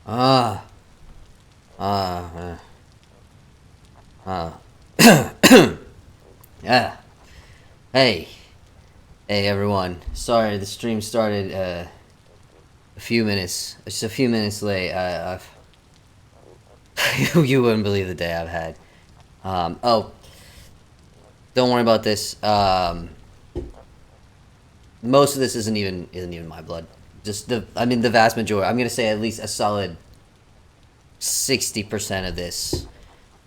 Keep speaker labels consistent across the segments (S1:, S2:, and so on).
S1: Ah, ah, ah. Yeah. Hey, hey everyone. Sorry, the stream started just a few minutes late. I've you wouldn't believe the day I've had. Oh, don't worry about this. Most of this isn't even my blood. Just the vast majority. I'm gonna say at least a solid 60% of this,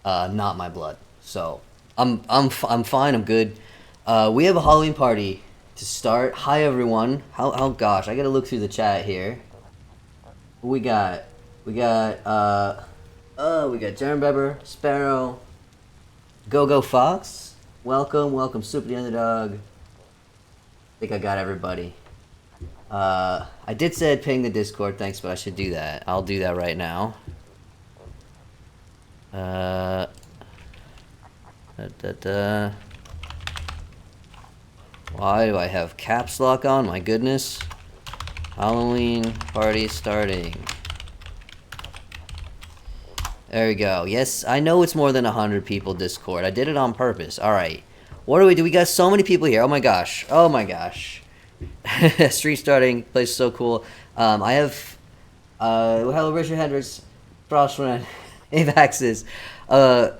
S1: not my blood. So I'm fine. I'm good. We have a Halloween party to start. Hi everyone. How gosh, I gotta look through the chat here. Who we got? We got Jaren Beber, Sparrow, Go Fox. Welcome, Super the Underdog. I think I got everybody. I did say I'd ping the Discord, thanks, but I should do that. I'll do that right now. Why do I have caps lock on? My goodness. Halloween party starting. There we go. Yes, I know it's more than 100 people Discord. I did it on purpose. Alright. What do we do? We got so many people here. Oh my gosh. Oh my gosh. Street starting. Place is so cool. I have... hello, Richard Hendricks. Frostwind. Avaxes. I've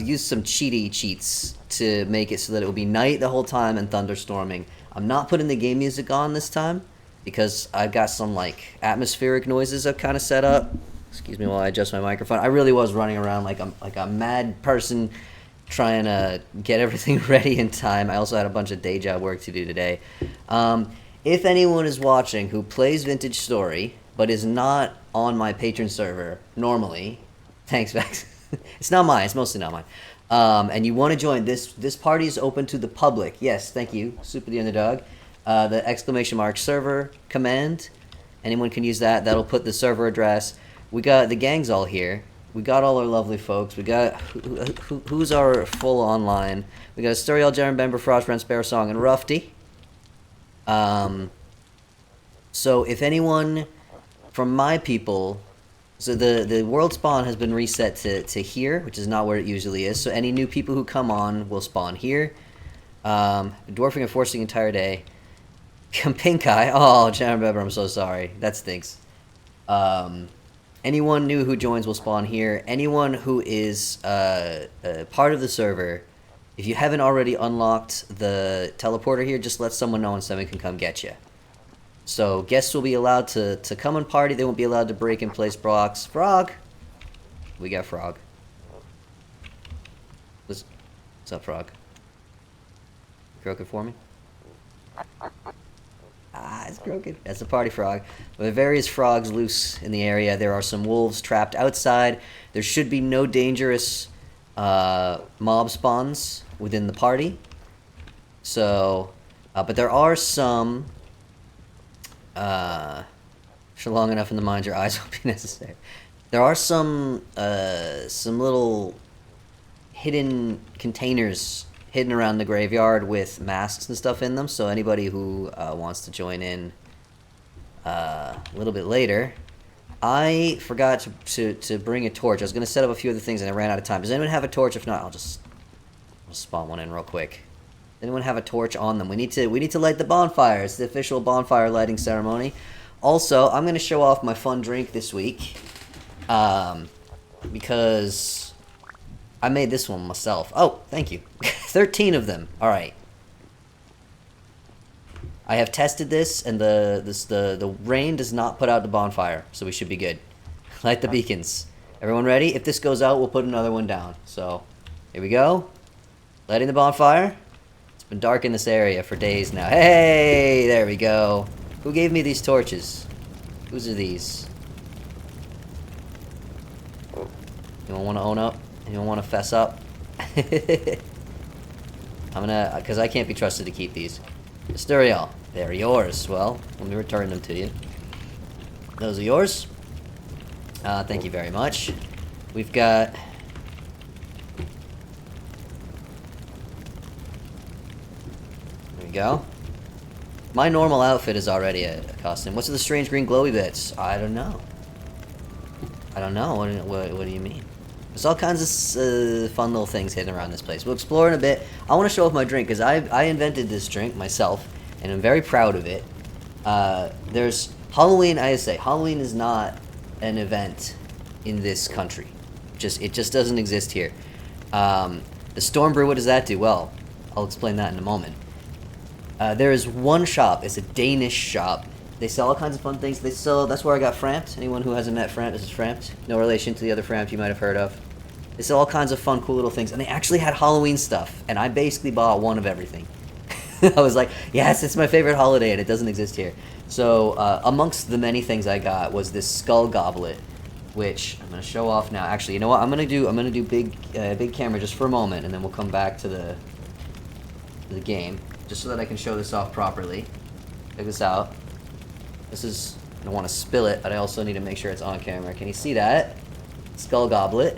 S1: used some cheats to make it so that it will be night the whole time and thunderstorming. I'm not putting the game music on this time because I've got some like atmospheric noises I've kind of set up. Excuse me while I adjust my microphone. I really was running around like a mad person trying to get everything ready in time. I also had a bunch of day job work to do today. If anyone is watching who plays Vintage Story but is not on my patron server normally, thanks, Max. It's not mine. It's mostly not mine. And you want to join this party is open to the public. Yes, thank you, Super the Underdog. The ! server command. Anyone can use that. That'll put the server address. We got the gangs all here. We got all our lovely folks. We got who's our full online. We got Asturiel, Jaren, Bember, Frost, Brent, Sparrow Song, and Rufty. So if anyone from my people, so the world spawn has been reset to here, which is not where it usually is. So any new people who come on will spawn here. Dwarfing and forcing entire day. Pink Eye. Oh, Jaren, Bember, I'm so sorry. That stinks. Anyone new who joins will spawn here. Anyone who is part of the server, if you haven't already unlocked the teleporter here, just let someone know and someone can come get you. So guests will be allowed to come and party. They won't be allowed to break and place blocks. Frog! We got Frog. What's up, Frog? Croaking for me? Ah, it's croaking. That's a party frog. With various frogs loose in the area, there are some wolves trapped outside. There should be no dangerous mob spawns within the party. So, but there are some. Long enough in the mind, your eyes will be necessary. There are some little hidden containers hidden around the graveyard with masks and stuff in them, so anybody who wants to join in a little bit later. I forgot to bring a torch. I was going to set up a few other things and I ran out of time. Does anyone have a torch? If not, I'll spawn one in real quick. Does anyone have a torch on them? We need to light the bonfire. It's the official bonfire lighting ceremony. Also, I'm going to show off my fun drink this week, because I made this one myself. Oh, thank you. 13 of them. All right. I have tested this, and the rain does not put out the bonfire, so we should be good. Light the beacons. Everyone ready? If this goes out, we'll put another one down. So, here we go. Lighting the bonfire. It's been dark in this area for days now. Hey, there we go. Who gave me these torches? Whose are these? Anyone want to own up? Anyone want to fess up? Because I can't be trusted to keep these. Asturiel, they're yours. Well, let me return them to you. Those are yours. Thank you very much. We've got... There we go. My normal outfit is already a costume. What's with the strange green glowy bits? I don't know. What do you mean? There's all kinds of fun little things hidden around this place. We'll explore in a bit. I want to show off my drink, because I invented this drink myself, and I'm very proud of it. There's Halloween, I say, Halloween is not an event in this country. It just doesn't exist here. The Storm Brew, what does that do? Well, I'll explain that in a moment. There is one shop. It's a Danish shop. They sell all kinds of fun things. That's where I got Frampt. Anyone who hasn't met Frampt, this is Frampt. No relation to the other Frampt you might have heard of. They sell all kinds of fun, cool little things. And they actually had Halloween stuff. And I basically bought one of everything. I was like, yes, it's my favorite holiday, and it doesn't exist here. So, amongst the many things I got was this skull goblet, which I'm gonna show off now. Actually, you know what? I'm gonna do big camera just for a moment, and then we'll come back to the game, just so that I can show this off properly. Check this out. This is, I don't want to spill it, but I also need to make sure it's on camera. Can you see that? Skull goblet.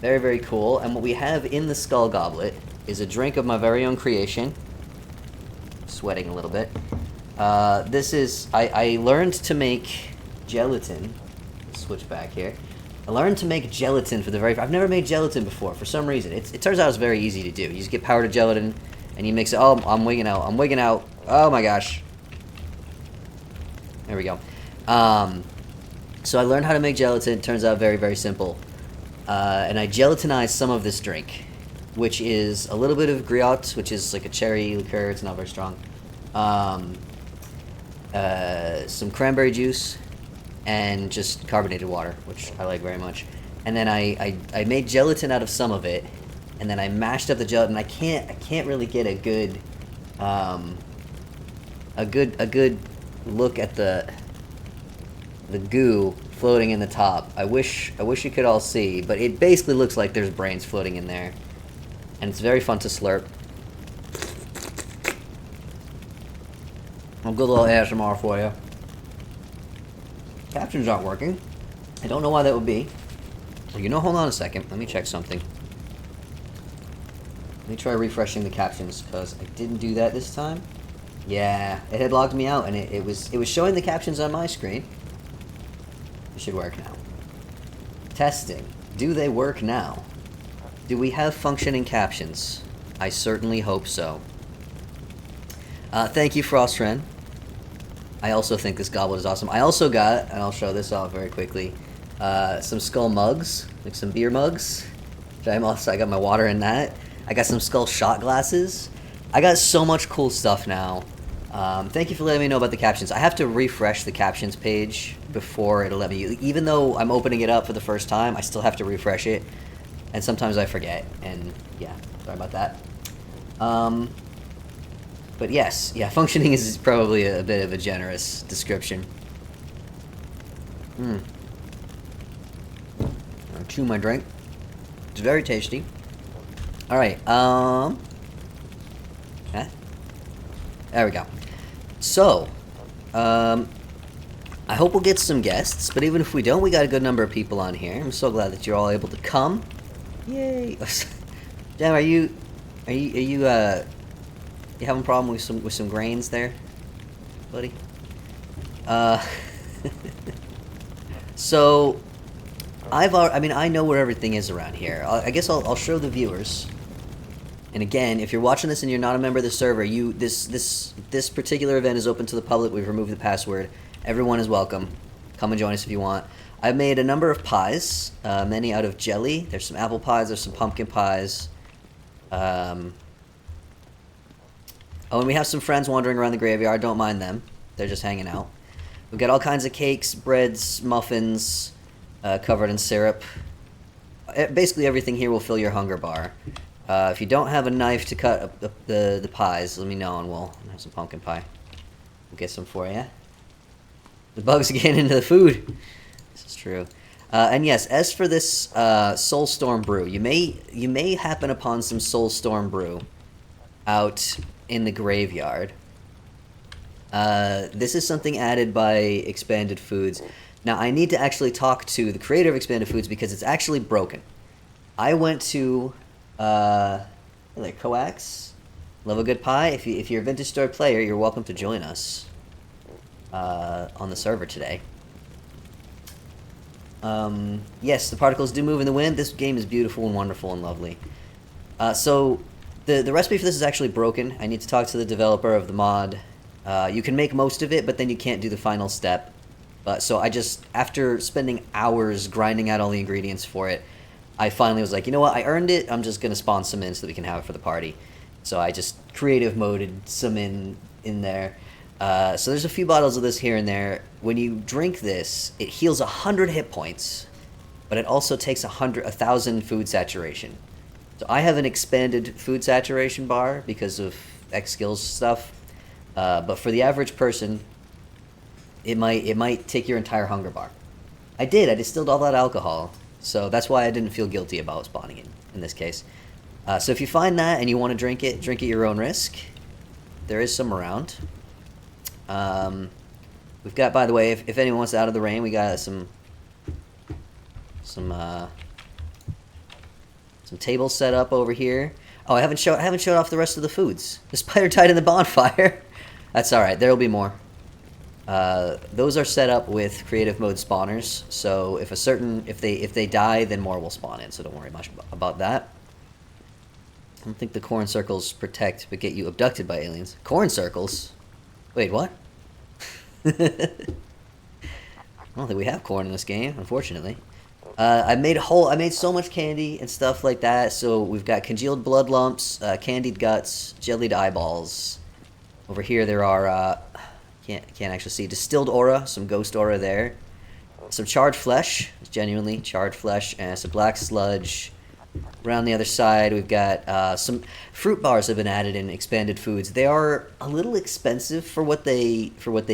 S1: Very, very cool. And what we have in the skull goblet is a drink of my very own creation. Sweating a little bit. This is, I learned to make gelatin. Let's switch back here. I learned to make gelatin for the I've never made gelatin before, for some reason. It turns out it's very easy to do. You just get powdered gelatin, and you mix it. Oh, I'm wigging out. Oh my gosh. There we go. So I learned how to make gelatin. It turns out very, very simple. And I gelatinized some of this drink, which is a little bit of griot, which is like a cherry liqueur. It's not very strong. Some cranberry juice, and just carbonated water, which I like very much. And then I made gelatin out of some of it, and then I mashed up the gelatin. I can't really get a good look at the goo floating in the top. I wish you could all see, but it basically looks like there's brains floating in there, and it's very fun to slurp. A good little ASMR for you. Captions aren't working. I don't know why that would be. You know, hold on a second. Let me check something. Let me try refreshing the captions, because I didn't do that this time. Yeah, it had logged me out, and it was showing the captions on my screen. It should work now. Testing. Do they work now? Do we have functioning captions? I certainly hope so. Thank you, Frostren. I also think this goblet is awesome. I also got, and I'll show this off very quickly, some Skull mugs, like some beer mugs. I got my water in that. I got some Skull shot glasses. I got so much cool stuff now. Thank you for letting me know about the captions. I have to refresh the captions page before it'll let me. Even though I'm opening it up for the first time, I still have to refresh it. And sometimes I forget. And yeah, sorry about that. But yes, yeah, functioning is probably a bit of a generous description. I'll chew my drink. It's very tasty. Alright, There we go. So, I hope we'll get some guests, but even if we don't, we got a good number of people on here. I'm so glad that you're all able to come. Yay! Jam, are you you having a problem with some grains there, buddy? So, I know where everything is around here. I guess I'll show the viewers. And again, if you're watching this and you're not a member of the server, this particular event is open to the public. We've removed the password. Everyone is welcome. Come and join us if you want. I've made a number of pies, many out of jelly. There's some apple pies. There's some pumpkin pies. Oh, and we have some friends wandering around the graveyard. Don't mind them. They're just hanging out. We've got all kinds of cakes, breads, muffins, covered in syrup. Basically, everything here will fill your hunger bar. If you don't have a knife to cut up the pies, let me know and we'll have some pumpkin pie. We'll get some for you. The bugs are getting into the food. This is true. And yes, as for this Soulstorm brew, you may happen upon some Soulstorm brew out in the graveyard. This is something added by Expanded Foods. Now, I need to actually talk to the creator of Expanded Foods because it's actually broken. I went to like Coax, Love a Good Pie. If you're a Vintage Store player, you're welcome to join us on the server today. Yes, the particles do move in the wind. This game is beautiful and wonderful and lovely. So the recipe for this is actually broken. I need to talk to the developer of the mod. You can make most of it, but then you can't do the final step. So I just, after spending hours grinding out all the ingredients for it, I finally was like, you know what, I earned it, I'm just going to spawn some in so that we can have it for the party. So I just creative moded some in there. So there's a few bottles of this here and there. When you drink this, it heals 100 hit points, but it also takes 1,000 food saturation. So I have an expanded food saturation bar because of X skills stuff, but for the average person, it might take your entire hunger bar. I distilled all that alcohol, so that's why I didn't feel guilty about spawning it in this case. So if you find that and you want to drink it at your own risk. There is some around. We've got, by the way, if anyone wants Out of the Rain, we got some tables set up over here. Oh, I haven't showed off the rest of the foods. The spider died in the bonfire. That's all right. There'll be more. Those are set up with creative mode spawners. So if they die, then more will spawn in. So don't worry much about that. I don't think the corn circles protect but get you abducted by aliens. Corn circles? Wait, what? I don't think we have corn in this game, unfortunately. I made so much candy and stuff like that. So we've got congealed blood lumps, candied guts, jellied eyeballs. Over here there are can't actually see distilled aura, some ghost aura there, some charred flesh, genuinely charred flesh, and some black sludge. Around the other side, we've got some fruit bars have been added in Expanded Foods. They are a little expensive for what they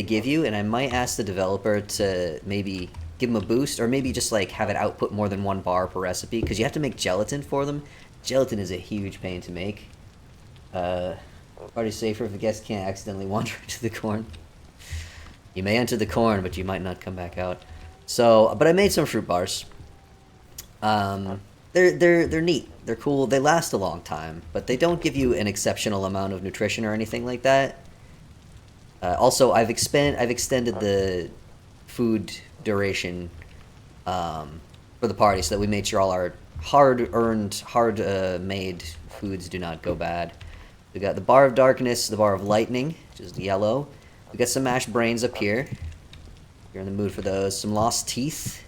S1: give you, and I might ask the developer to maybe give them a boost, or maybe just like have it output more than 1 bar per recipe, because you have to make gelatin for them. Gelatin is a huge pain to make. Party safer if the guest can't accidentally wander into the corn. You may enter the corn, but you might not come back out. So, but I made some fruit bars. They're neat. They're cool. They last a long time, but they don't give you an exceptional amount of nutrition or anything like that. Also, I've extended the food duration for the party so that we made sure all our hard-earned, hard-made foods do not go bad. We got the Bar of Darkness, the Bar of Lightning, which is yellow. We got some mashed brains up here. If you're in the mood for those. Some lost teeth.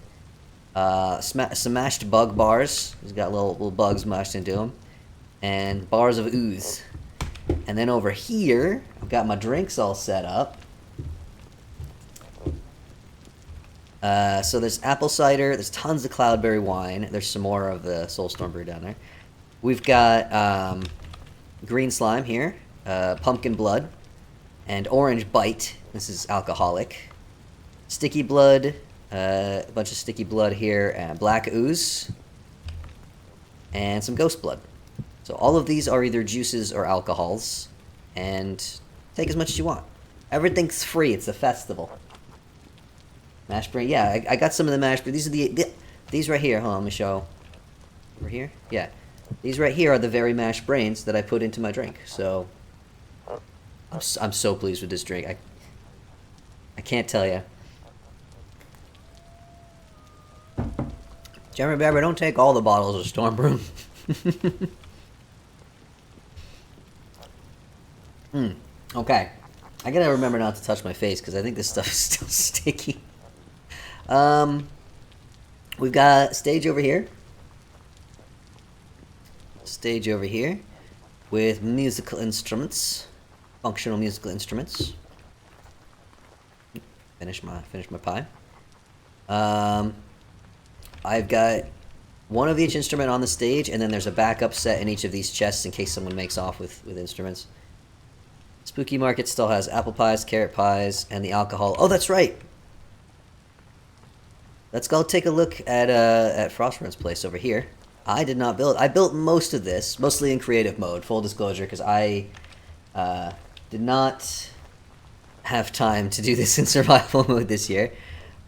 S1: Some mashed bug bars. He's got little bugs mashed into them. And bars of ooze. And then over here, I've got my drinks all set up. So there's apple cider. There's tons of cloudberry wine. There's some more of the Soulstorm brew down there. We've got green slime here, pumpkin blood, and orange bite. This is alcoholic. Sticky blood, a bunch of sticky blood here, and black ooze, and some ghost blood. So all of these are either juices or alcohols, and take as much as you want. Everything's free. It's a festival. Mashed brain. Yeah, I got some of the mashed brain. These are these right here. Hold on, let me show. Over here? Yeah. These right here are the very mashed brains that I put into my drink. So I'm so pleased with this drink. I can't tell you. Jeremy Barber, don't take all the bottles of Storm Brew. Okay. I gotta remember not to touch my face because I think this stuff is still sticky. We've got stage over here. Stage over here with musical instruments, functional musical instruments. Finish my pie. I've got one of each instrument on the stage, and then there's a backup set in each of these chests in case someone makes off with instruments. Spooky Market still has apple pies, carrot pies, and the alcohol. Oh, that's right. Let's go take a look at Frostrunn's place over here. I did not build. I built most of this, mostly in creative mode. Full disclosure, because I did not have time to do this in survival mode this year.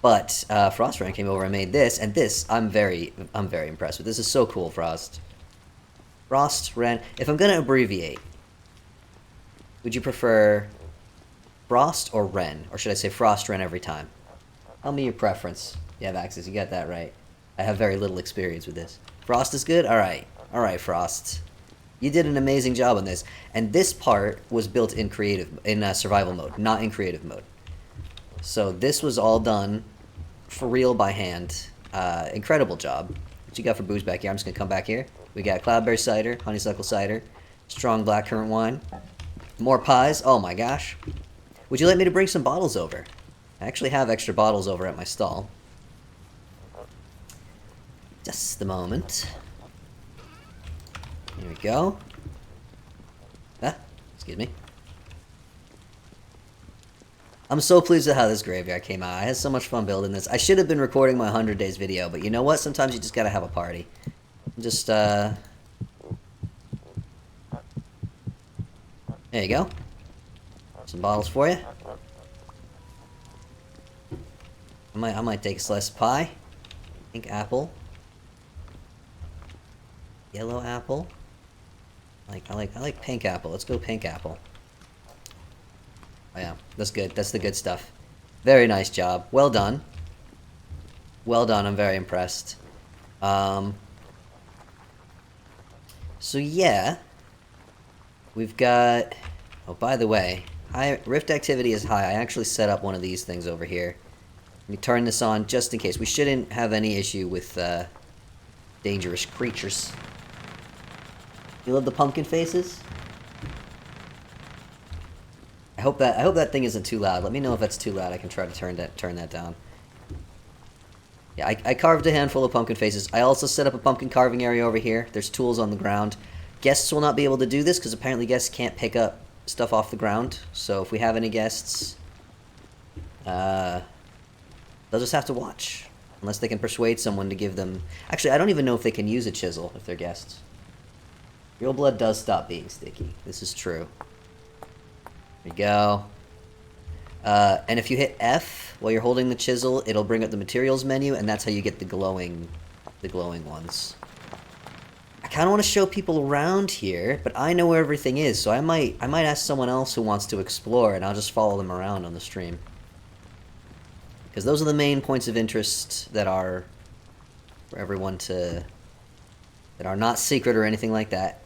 S1: But Frostrunn came over and made this, and this I'm very impressed with. This is so cool, Frost. Frostren. If I'm gonna abbreviate, would you prefer Frost or Ren, or should I say Frostren every time? Tell me your preference. You have access. You got that right. I have very little experience with this. Frost is good? Alright. Alright, Frost. You did an amazing job on this. And this part was built in survival mode, not in creative mode. So this was all done for real by hand. Incredible job. What you got for booze back here? I'm just going to come back here. We got cloudberry cider, honeysuckle cider, strong blackcurrant wine, more pies. Oh my gosh. Would you like me to bring some bottles over? I actually have extra bottles over at my stall. Just a moment. There we go. Excuse me. I'm so pleased with how this graveyard came out. I had so much fun building this. I should have been recording my 100 days video, but you know what? Sometimes you just gotta have a party. Just, there you go. Some bottles for you. I might take a slice of pie. Pink apple. Yellow apple. I like pink apple. Let's go pink apple. Oh yeah, that's good. That's the good stuff. Very nice job. Well done. Well done. I'm very impressed. So yeah, we've got. Oh, by the way, Rift activity is high. I actually set up one of these things over here. Let me turn this on just in case. We shouldn't have any issue with dangerous creatures. You love the pumpkin faces? I hope that thing isn't too loud. Let me know if that's too loud. I can try to turn that down. Yeah, I carved a handful of pumpkin faces. I also set up a pumpkin carving area over here. There's tools on the ground. Guests will not be able to do this because apparently guests can't pick up stuff off the ground. So if we have any guests, they'll just have to watch. Unless they can persuade someone to give them... Actually, I don't even know if they can use a chisel if they're guests. Real blood does stop being sticky. This is true. There we go. And if you hit F while you're holding the chisel, it'll bring up the materials menu, and that's how you get the glowing the glowing ones. I kind of want to show people around here, but I know where everything is, so I might ask someone else who wants to explore, and I'll just follow them around on the stream. Because those are the main points of interest that are for everyone to... that are not secret or anything like that.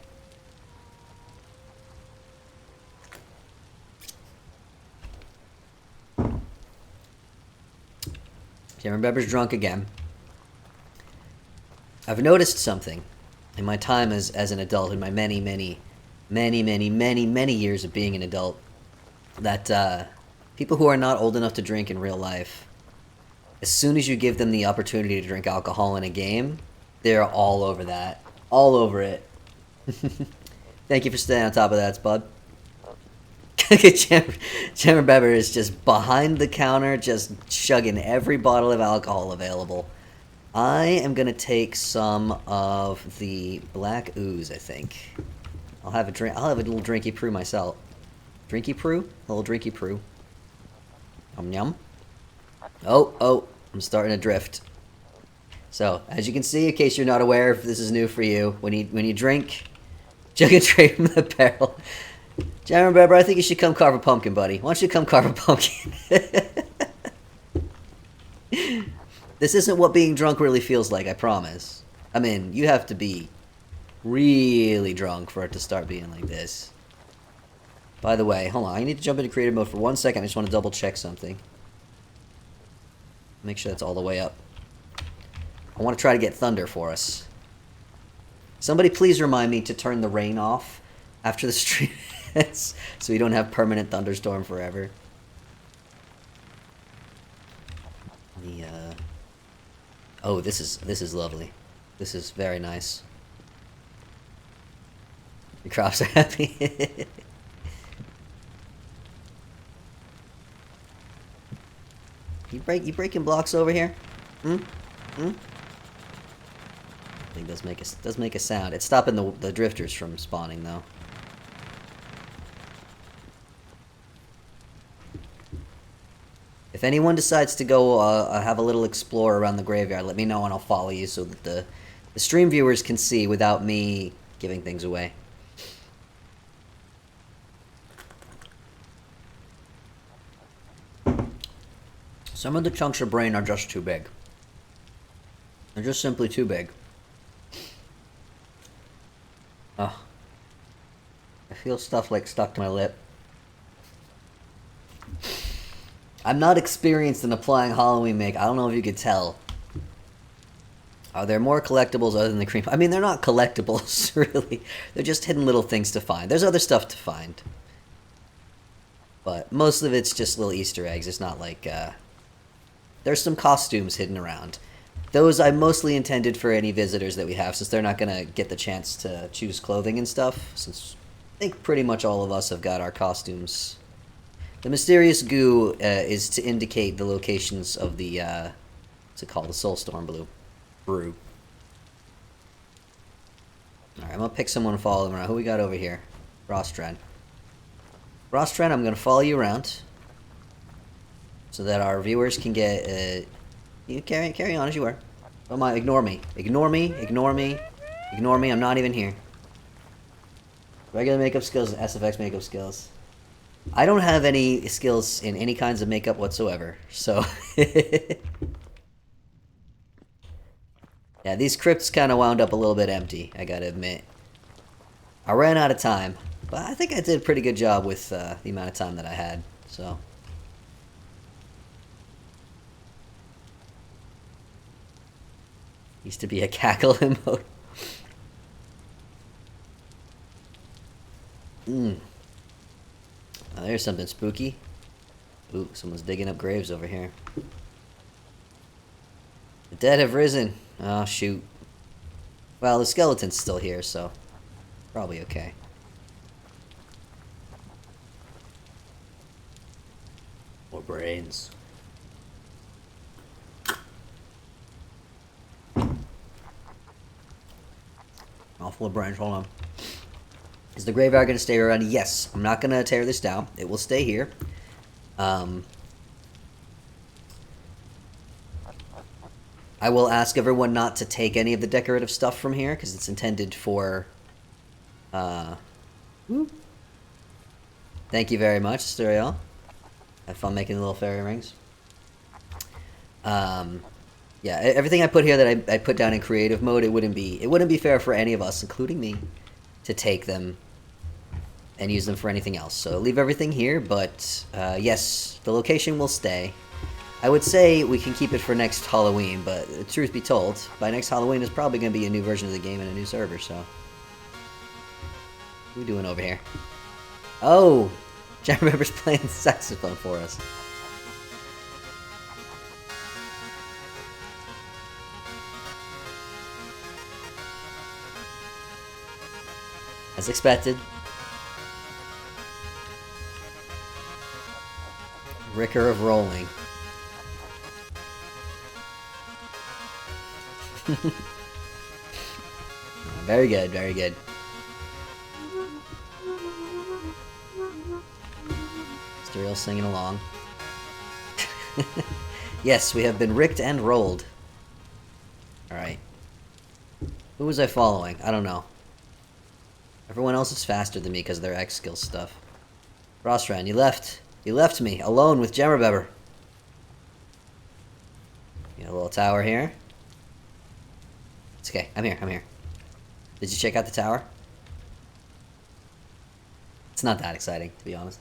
S1: Cameron Beber's drunk again. I've noticed something in my time as an adult, in my many years of being an adult, that people who are not old enough to drink in real life, as soon as you give them the opportunity to drink alcohol in a game, they're all over that. All over it. Thank you for staying on top of that, Spud. Cameron Beber is just behind the counter, just chugging every bottle of alcohol available. I am gonna take some of the black ooze, I think. I'll have a drink. I'll have a little drinky brew myself. Drinky brew? A little drinky brew. Yum yum. Oh, I'm starting to drift. So, as you can see, in case you're not aware, if this is new for you, when you drink, chug it straight from the barrel. Cameron Beber, I think you should come carve a pumpkin, buddy. Why don't you come carve a pumpkin? This isn't what being drunk really feels like, I promise. I mean, you have to be really drunk for it to start being like this. By the way, hold on, I need to jump into creative mode for 1 second. I just want to double check something. Make sure that's all the way up. I want to try to get thunder for us. Somebody please remind me to turn the rain off after the stream ends, so we don't have permanent thunderstorm forever. Oh, this is lovely. This is very nice. The crops are happy. You breaking blocks over here? I think does make a sound. It's stopping the drifters from spawning though. If anyone decides to go have a little explore around the graveyard, let me know and I'll follow you so that the stream viewers can see without me giving things away. Some of the chunks of brain are just too big. They're just simply too big. Ugh. I feel stuff like stuck to my lip. I'm not experienced in applying Halloween make. I don't know if you could tell. Are there more collectibles other than the cream? I mean, they're not collectibles, really. They're just hidden little things to find. There's other stuff to find. But most of it's just little Easter eggs. It's not like, there's some costumes hidden around. Those I mostly intended for any visitors that we have, since they're not going to get the chance to choose clothing and stuff, since I think pretty much all of us have got our costumes. The mysterious goo is to indicate the locations of the, what's it called? The Soulstorm brew. Alright, I'm going to pick someone and follow them around. Who we got over here? Rostren. Rostren, I'm going to follow you around so that our viewers can get, you carry on as you were. Don't mind, ignore me. Ignore me, ignore me, ignore me, I'm not even here. Regular makeup skills and SFX makeup skills. I don't have any skills in any kinds of makeup whatsoever, so... Yeah, these crypts kind of wound up a little bit empty, I gotta admit. I ran out of time, but I think I did a pretty good job with the amount of time that I had, so... Used to be a cackle emote. Oh, there's something spooky. Ooh, someone's digging up graves over here. The dead have risen. Oh, shoot. Well, the skeleton's still here, so probably okay. More brains. All full of brains, hold on. Is the graveyard going to stay around? Yes. I'm not going to tear this down. It will stay here. I will ask everyone not to take any of the decorative stuff from here because it's intended for. Thank you very much, Steriel. Have fun making the little fairy rings. Yeah, everything I put here that I put down in creative mode, it wouldn't be fair for any of us, including me, to take them and use them for anything else. So leave everything here, but yes, the location will stay. I would say we can keep it for next Halloween, but truth be told, by next Halloween there's probably going to be a new version of the game and a new server, so... What are we doing over here? Oh! John remembers playing saxophone for us. As expected. Ricker of rolling. Very good, very good. Steriel singing along. Yes, we have been ricked and rolled. Alright. Who was I following? I don't know. Everyone else is faster than me because of their X skill stuff. Rostran, you left. You left me alone with Jemmerbeber. You got a little tower here. It's okay. I'm here. I'm here. Did you check out the tower? It's not that exciting, to be honest.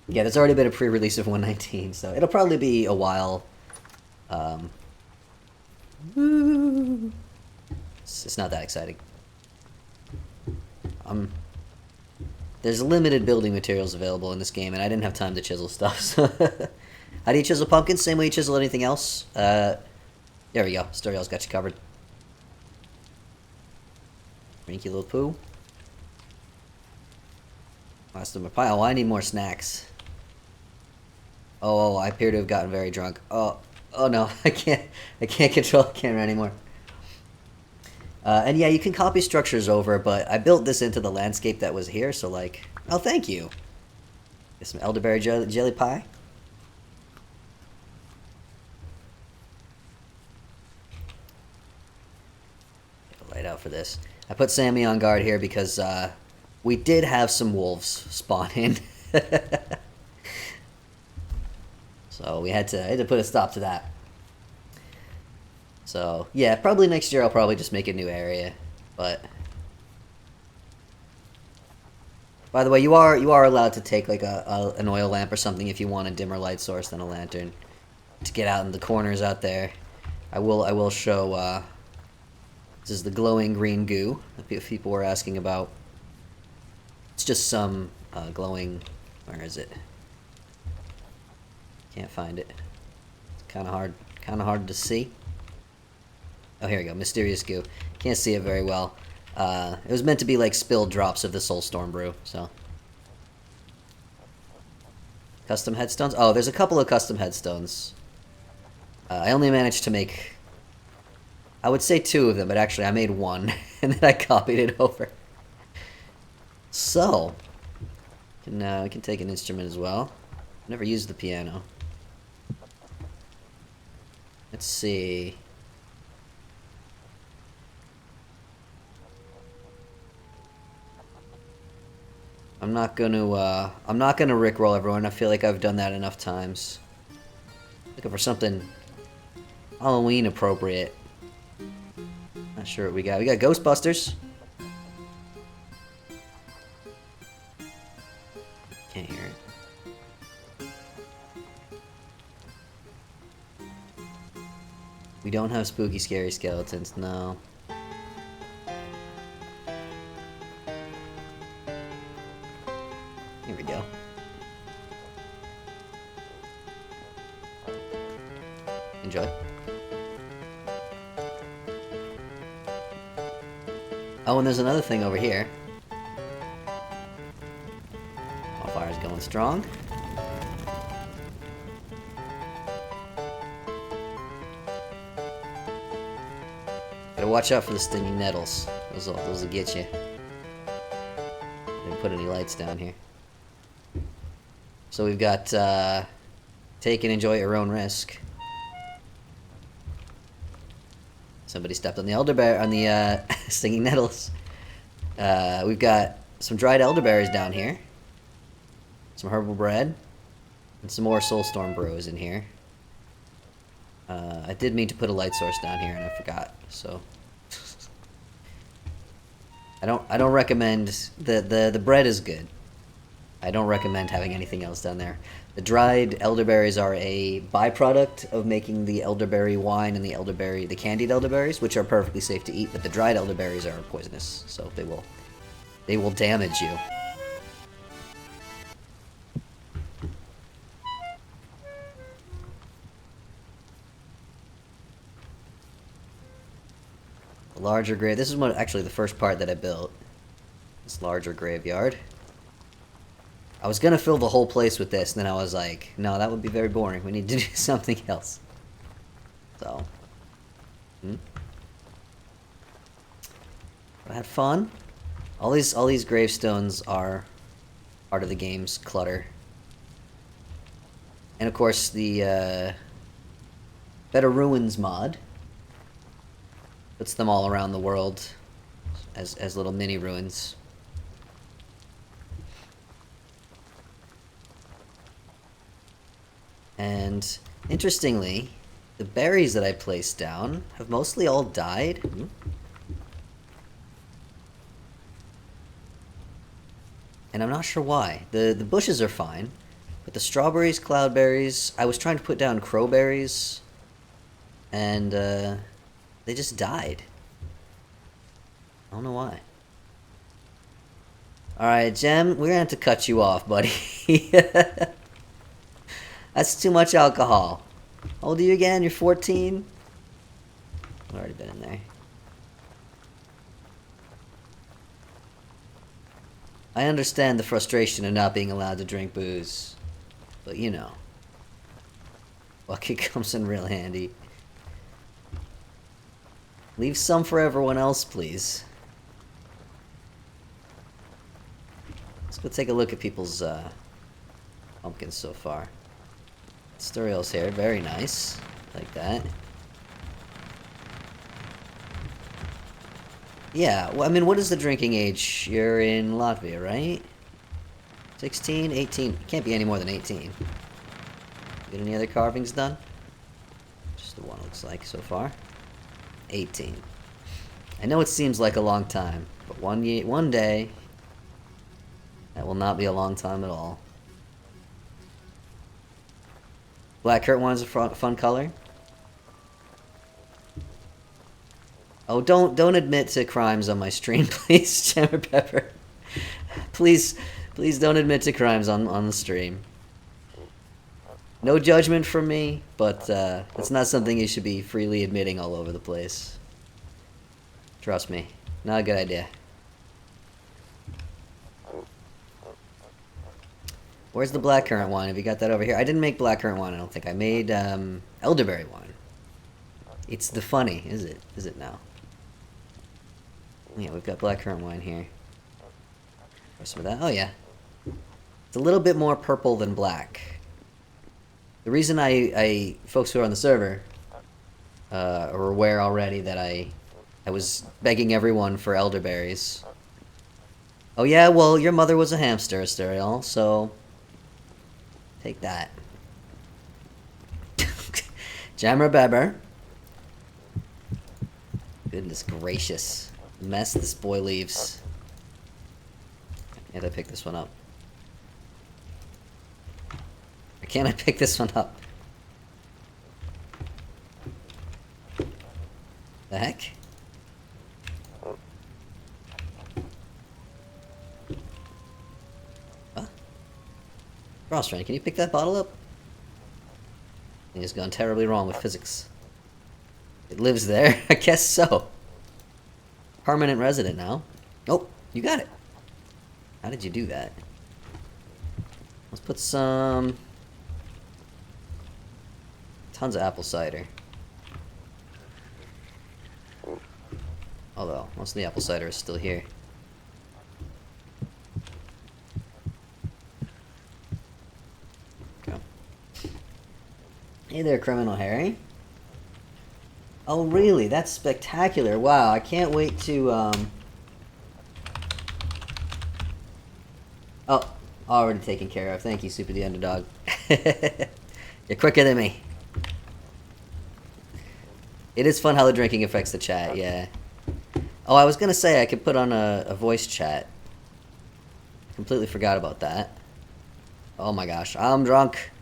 S1: Yeah, there's already been a pre-release of 119, so it'll probably be a while. It's not that exciting. There's limited building materials available in this game, and I didn't have time to chisel stuff. So how do you chisel pumpkins? Same way you chisel anything else. There we go. Steriel's got you covered. Rinky little poo. Last of my pile. Oh, I need more snacks. Oh, I appear to have gotten very drunk. Oh no, I can't control the camera anymore. And yeah, you can copy structures over, but I built this into the landscape that was here, so like, oh, thank you. Get some elderberry jelly pie. Get the light out for this. I put Sammy on guard here because we did have some wolves spawn in. So I had to put a stop to that. So, yeah, probably next year I'll probably just make a new area, but... By the way, you are allowed to take, like, an oil lamp or something if you want a dimmer light source than a lantern to get out in the corners out there. I will show, this is the glowing green goo that people were asking about. It's just some, glowing... Where is it? Can't find it. It's kinda hard to see. Oh, here we go. Mysterious goo. Can't see it very well. It was meant to be like spilled drops of the Soulstorm brew, so. Custom headstones? Oh, there's a couple of custom headstones. I only managed to make, I would say 2 of them, but actually I made 1, and then I copied it over. So, we can take an instrument as well. Never used the piano. Let's see. I'm not gonna rickroll everyone. I feel like I've done that enough times. Looking for something Halloween appropriate. Not sure what we got. We got Ghostbusters. Can't hear it. We don't have spooky, scary skeletons. No. Here we go. Enjoy. Oh, and there's another thing over here. All fire's going strong. Gotta watch out for the stinging nettles. Those will get you. Didn't put any lights down here. So we've got take and enjoy at your own risk. Somebody stepped on the elderberry on the stinging nettles. We've got some dried elderberries down here, some herbal bread, and some more Soulstorm Bros in here. I did mean to put a light source down here, and I forgot. So I don't recommend the bread is good. I don't recommend having anything else down there. The dried elderberries are a byproduct of making the elderberry wine and the candied elderberries, which are perfectly safe to eat. But the dried elderberries are poisonous, so they will damage you. The larger grave. This is actually the first part that I built. This larger graveyard. I was gonna fill the whole place with this, and then I was like, no, that would be very boring. We need to do something else. So, I had fun. All these gravestones are part of the game's clutter, and of course the Better Ruins mod puts them all around the world as little mini ruins. And interestingly, the berries that I placed down have mostly all died. And I'm not sure why. The bushes are fine, but the strawberries, cloudberries, I was trying to put down crowberries, and they just died. I don't know why. Alright, Gem, we're gonna have to cut you off, buddy. That's too much alcohol. How old are you again? You're 14? I've already been in there. I understand the frustration of not being allowed to drink booze. But you know. Bucket comes in real handy. Leave some for everyone else, please. Let's go take a look at people's pumpkins so far. Sturiel's hair, very nice. Like that. Yeah, well, I mean, what is the drinking age? You're in Latvia, right? 16, 18? Can't be any more than 18. Get any other carvings done? Just the one, looks like, so far. 18. I know it seems like a long time, but one day, that will not be a long time at all. Black Kurt Wine's a fun color. Oh, don't admit to crimes on my stream, please, Jammer Pepper. Please don't admit to crimes on the stream. No judgment from me, but it's not something you should be freely admitting all over the place. Trust me, not a good idea. Where's the blackcurrant wine? Have you got that over here? I didn't make blackcurrant wine, I don't think. I made elderberry wine. It's the funny, is it? Is it now? Yeah, we've got blackcurrant wine here. Where's some of that? Oh, yeah. It's a little bit more purple than black. The reason I folks who are on the server are aware already that I was begging everyone for elderberries. Oh, yeah, well, your mother was a hamster, Asterial, so take that. Jammer Beber. Goodness gracious. Mess this boy leaves. Can't I pick this one up? Can't I pick this one up? The heck? What? Frostran, can you pick that bottle up? Thing has gone terribly wrong with physics. It lives there? I guess so. Permanent resident now. Oh, you got it. How did you do that? Let's put some... Tons of apple cider. Although, most of the apple cider is still here. Okay. Hey there, Criminal Harry. Oh, really? That's spectacular. Wow, I can't wait to, Oh, already taken care of. Thank you, Super the Underdog. You're quicker than me. It is fun how the drinking affects the chat, yeah. Oh, I was gonna say I could put on a voice chat. Completely forgot about that. Oh my gosh, I'm drunk.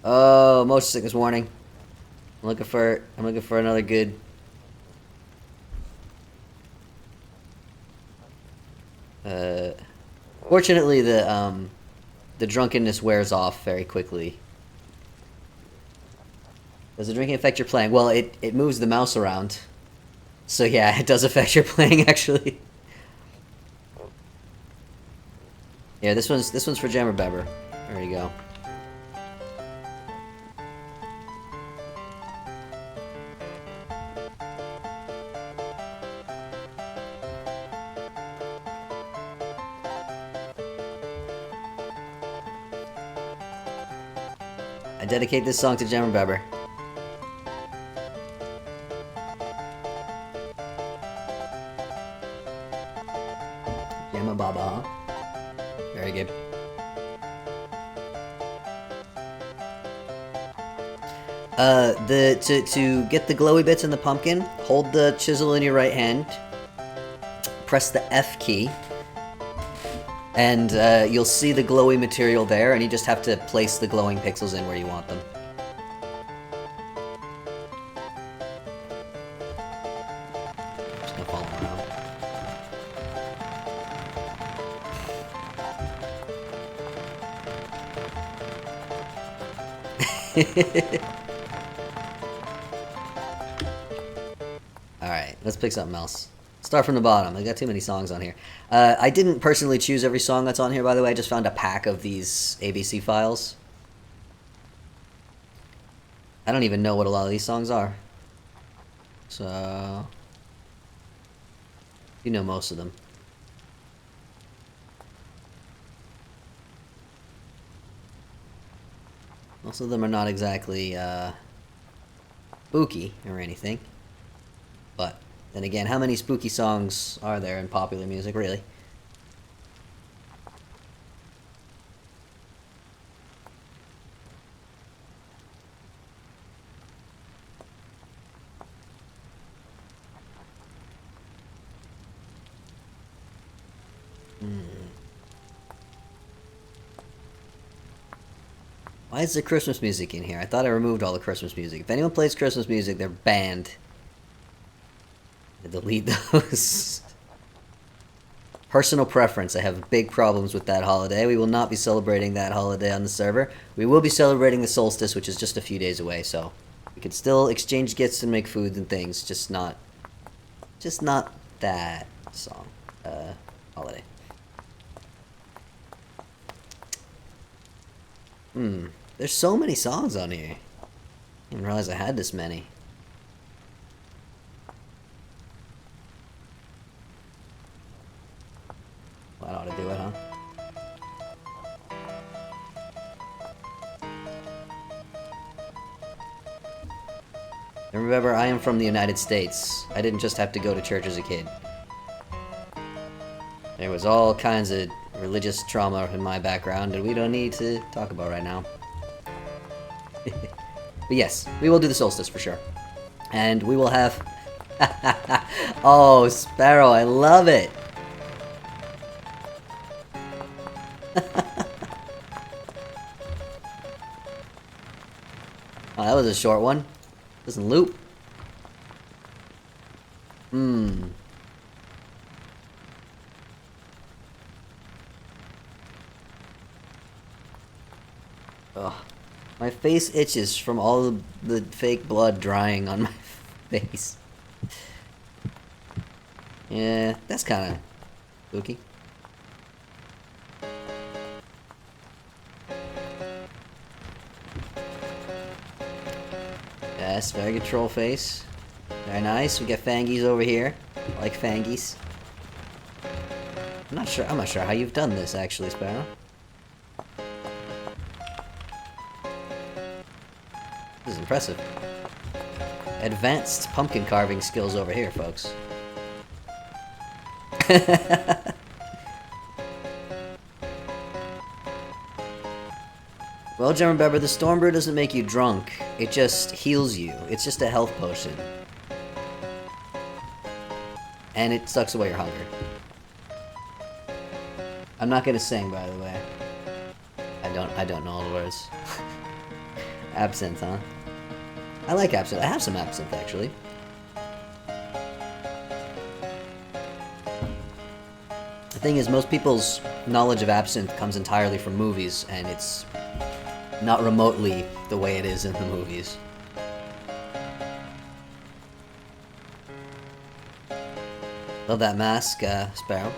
S1: Oh, motion sickness warning. I'm looking for another good. Fortunately, the drunkenness wears off very quickly. Does the drinking affect your playing? Well, it moves the mouse around. So yeah, it does affect your playing actually. Yeah, this one's for Jammer Bebber. There you go. I dedicate this song to Jammer Bebber. Jammer Baba, huh? Very good. To get the glowy bits in the pumpkin, hold the chisel in your right hand, press the F key, and you'll see the glowy material there, and you just have to place the glowing pixels in where you want them. Just gonna follow around. Alright, let's pick something else. Start from the bottom. I got too many songs on here. I didn't personally choose every song that's on here, by the way. I just found a pack of these ABC files. I don't even know what a lot of these songs are. So... you know most of them. Most of them are not exactly, spooky or anything. But, then again, how many spooky songs are there in popular music, really? Why is there Christmas music in here? I thought I removed all the Christmas music. If anyone plays Christmas music, they're banned. Delete those. Personal preference. I have big problems with that holiday. We will not be celebrating that holiday on the server. We will be celebrating the solstice, which is just a few days away, so we can still exchange gifts and make foods and things, just not that song, holiday. There's so many songs on here. I didn't realize I had this many. That ought to do it, huh? And remember, I am from the United States. I didn't just have to go to church as a kid. There was all kinds of religious trauma in my background, and we don't need to talk about right now. But yes, we will do the solstice for sure. And we will have... Oh, Sparrow, I love it! Oh, that was a short one. Doesn't loop. Ugh. My face itches from all the fake blood drying on my face. Yeah, that's kind of spooky. Yes, very good troll face. Very nice. We got Fangies over here. I like Fangies. I'm not sure how you've done this actually, Sparrow. This is impressive. Advanced pumpkin carving skills over here, folks. Well, German Bebber, the Storm Brew doesn't make you drunk. It just heals you. It's just a health potion. And it sucks away your hunger. I'm not gonna sing, by the way. I don't know all the words. Absinthe, huh? I like absinthe. I have some absinthe, actually. The thing is, most people's knowledge of absinthe comes entirely from movies, and it's not remotely the way it is in the movies. Love that mask, Sparrow.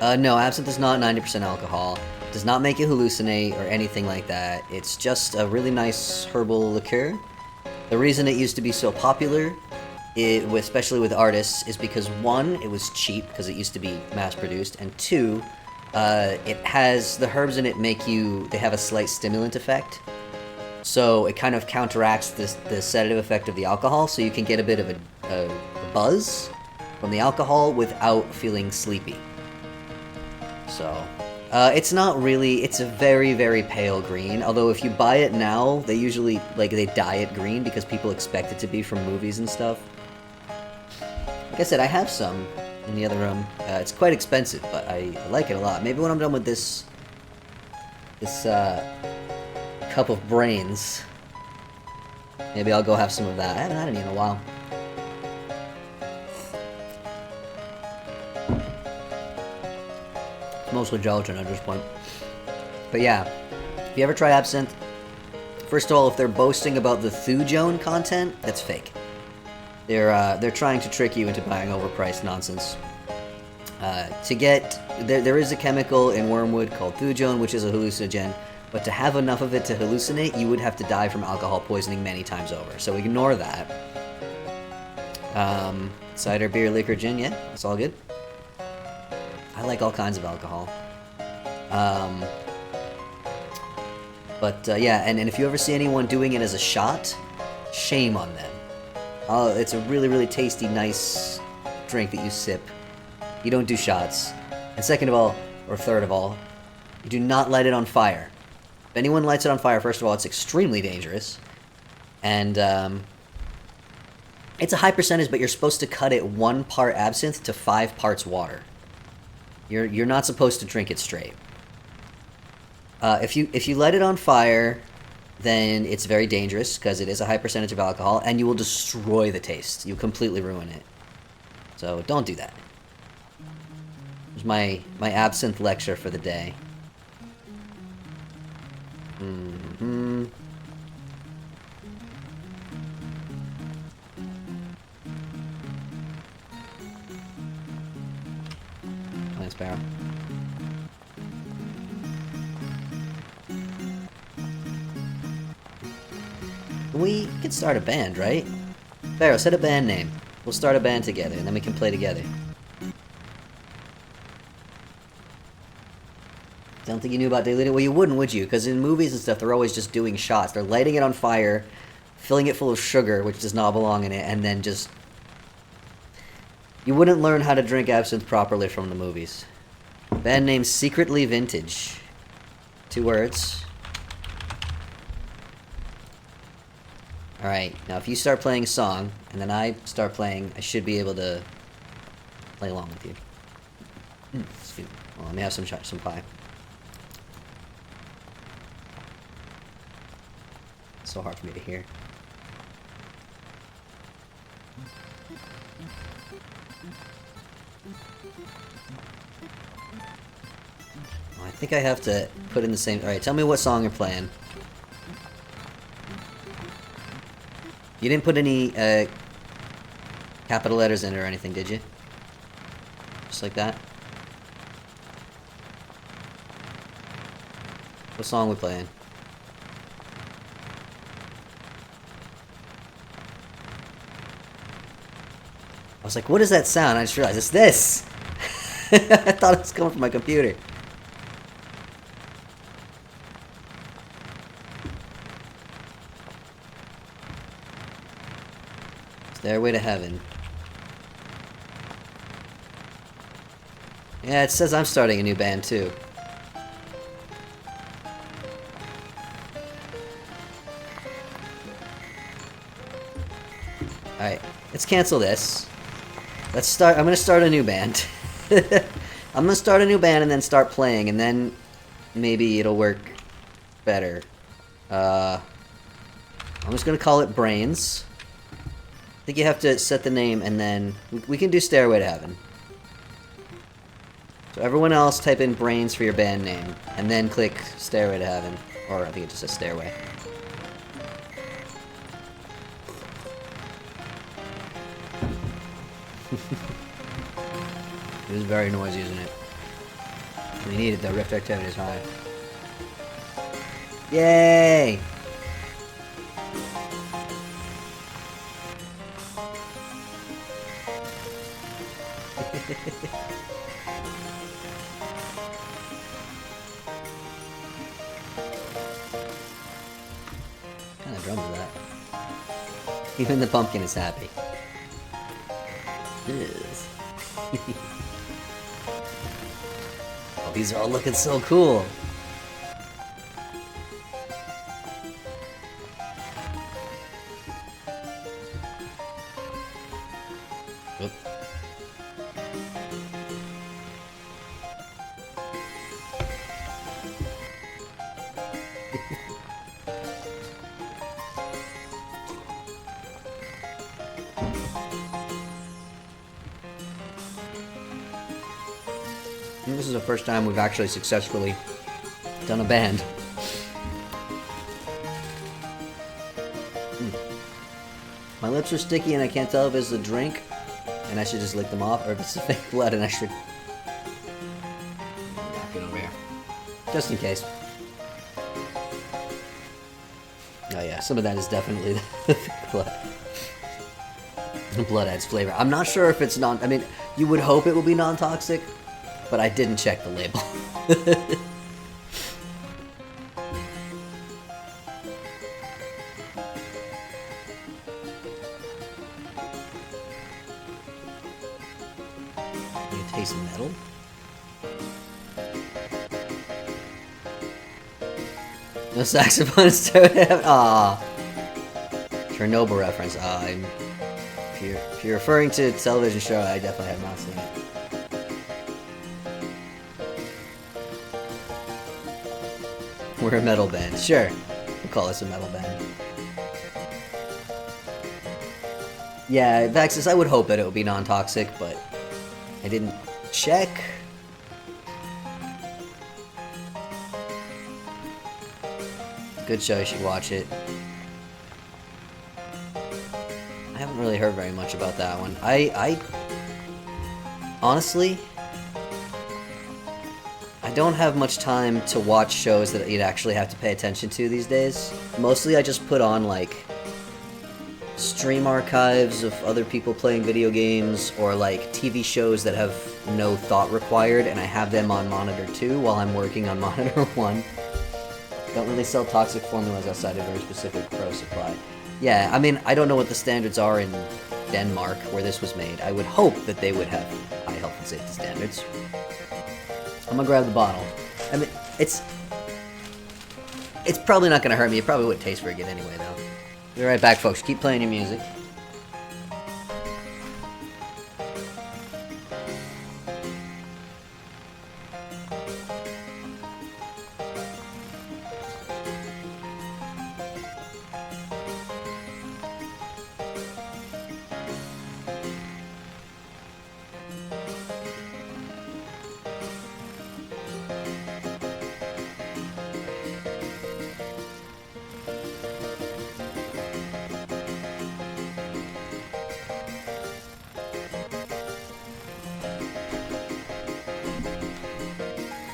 S1: No, absinthe is not 90% alcohol. Does not make you hallucinate or anything like that. It's just a really nice herbal liqueur. The reason it used to be so popular, especially with artists, is because one, it was cheap because it used to be mass-produced, and two, it has the herbs in it they have a slight stimulant effect. So it kind of counteracts the sedative effect of the alcohol, so you can get a bit of a buzz from the alcohol without feeling sleepy. So, it's not really, it's a very, very pale green, although if you buy it now, they usually, they dye it green because people expect it to be from movies and stuff. Like I said, I have some in the other room. It's quite expensive, but I like it a lot. Maybe when I'm done with this cup of brains, maybe I'll go have some of that. I haven't had any in a while. It's mostly gelatin at this point. But yeah, if you ever try absinthe, first of all, if they're boasting about the Thujone content, that's fake. They're trying to trick you into buying overpriced nonsense. There is a chemical in wormwood called Thujone, which is a hallucinogen, but to have enough of it to hallucinate, you would have to die from alcohol poisoning many times over. So ignore that. Cider, beer, liquor, gin, yeah, it's all good. I like all kinds of alcohol. Yeah, and if you ever see anyone doing it as a shot, shame on them. It's a really, really tasty, nice drink that you sip. You don't do shots. And second of all, or third of all, you do not light it on fire. If anyone lights it on fire, first of all, it's extremely dangerous. And, it's a high percentage, but you're supposed to cut it 1 part absinthe to 5 parts water. You're not supposed to drink it straight. If you light it on fire, then it's very dangerous because it is a high percentage of alcohol, and you will destroy the taste. You'll completely ruin it. So don't do that. There's my absinthe lecture for the day. Nice, Sparrow. We could start a band, right? Sparrow, set a band name. We'll start a band together, and then we can play together. Don't think you knew about diluting? Well, you wouldn't, would you? Because in movies and stuff, they're always just doing shots. They're lighting it on fire, filling it full of sugar, which does not belong in it, and then just... You wouldn't learn how to drink absinthe properly from the movies. Band name Secretly Vintage. 2 words. Alright, now if you start playing a song, and then I start playing, I should be able to play along with you. Excuse me. Well, let me have some pie. It's so hard for me to hear. Well, I think I have to put in the same... Alright, tell me what song you're playing. You didn't put any capital letters in it or anything, did you? Just like that? What song we playing? I was like, what is that sound? I just realized it's this! I thought it was coming from my computer. Stairway to Heaven. Yeah, it says I'm starting a new band too. Alright, let's cancel this. Let's start. I'm gonna start a new band. I'm gonna start a new band and then start playing, and then maybe it'll work better. I'm just gonna call it Brains. I think you have to set the name, and then we can do Stairway to Heaven. So everyone else type in Brains for your band name, and then click Stairway to Heaven. Or I think it just says Stairway. It is very noisy, isn't it? We need it though, Rift activity is high. Yay! What kind of drums are that? Even the pumpkin is happy. Yes. Oh, these are all looking so cool. Oop. This is the first time we've actually successfully done a band. My lips are sticky and I can't tell if it's a drink and I should just lick them off, or if it's the fake blood and I should knock it over here. Just in case. Oh yeah, some of that is definitely the fake blood. The blood adds flavor. I'm not sure if it's I mean, you would hope it will be non-toxic, but I didn't check the label. You taste metal? No saxophone is Aww. Chernobyl reference. If you're referring to a television show, I definitely have not seen it. We're a metal band. Sure. We'll call us a metal band. Yeah, Vaxis, I would hope that it would be non-toxic, but I didn't check. Good show, you should watch it. I haven't really heard very much about that one. I honestly, I don't have much time to watch shows that you'd actually have to pay attention to these days. Mostly I just put on, like, stream archives of other people playing video games, or, like, TV shows that have no thought required, and I have them on monitor 2 while I'm working on monitor 1. Don't really sell toxic formulas outside a very specific pro supply. Yeah, I mean, I don't know what the standards are in Denmark, where this was made. I would hope that they would have high health and safety standards. I'm gonna grab the bottle. I mean, it's probably not gonna hurt me. It probably wouldn't taste very good anyway, though. Be right back, folks. Keep playing your music.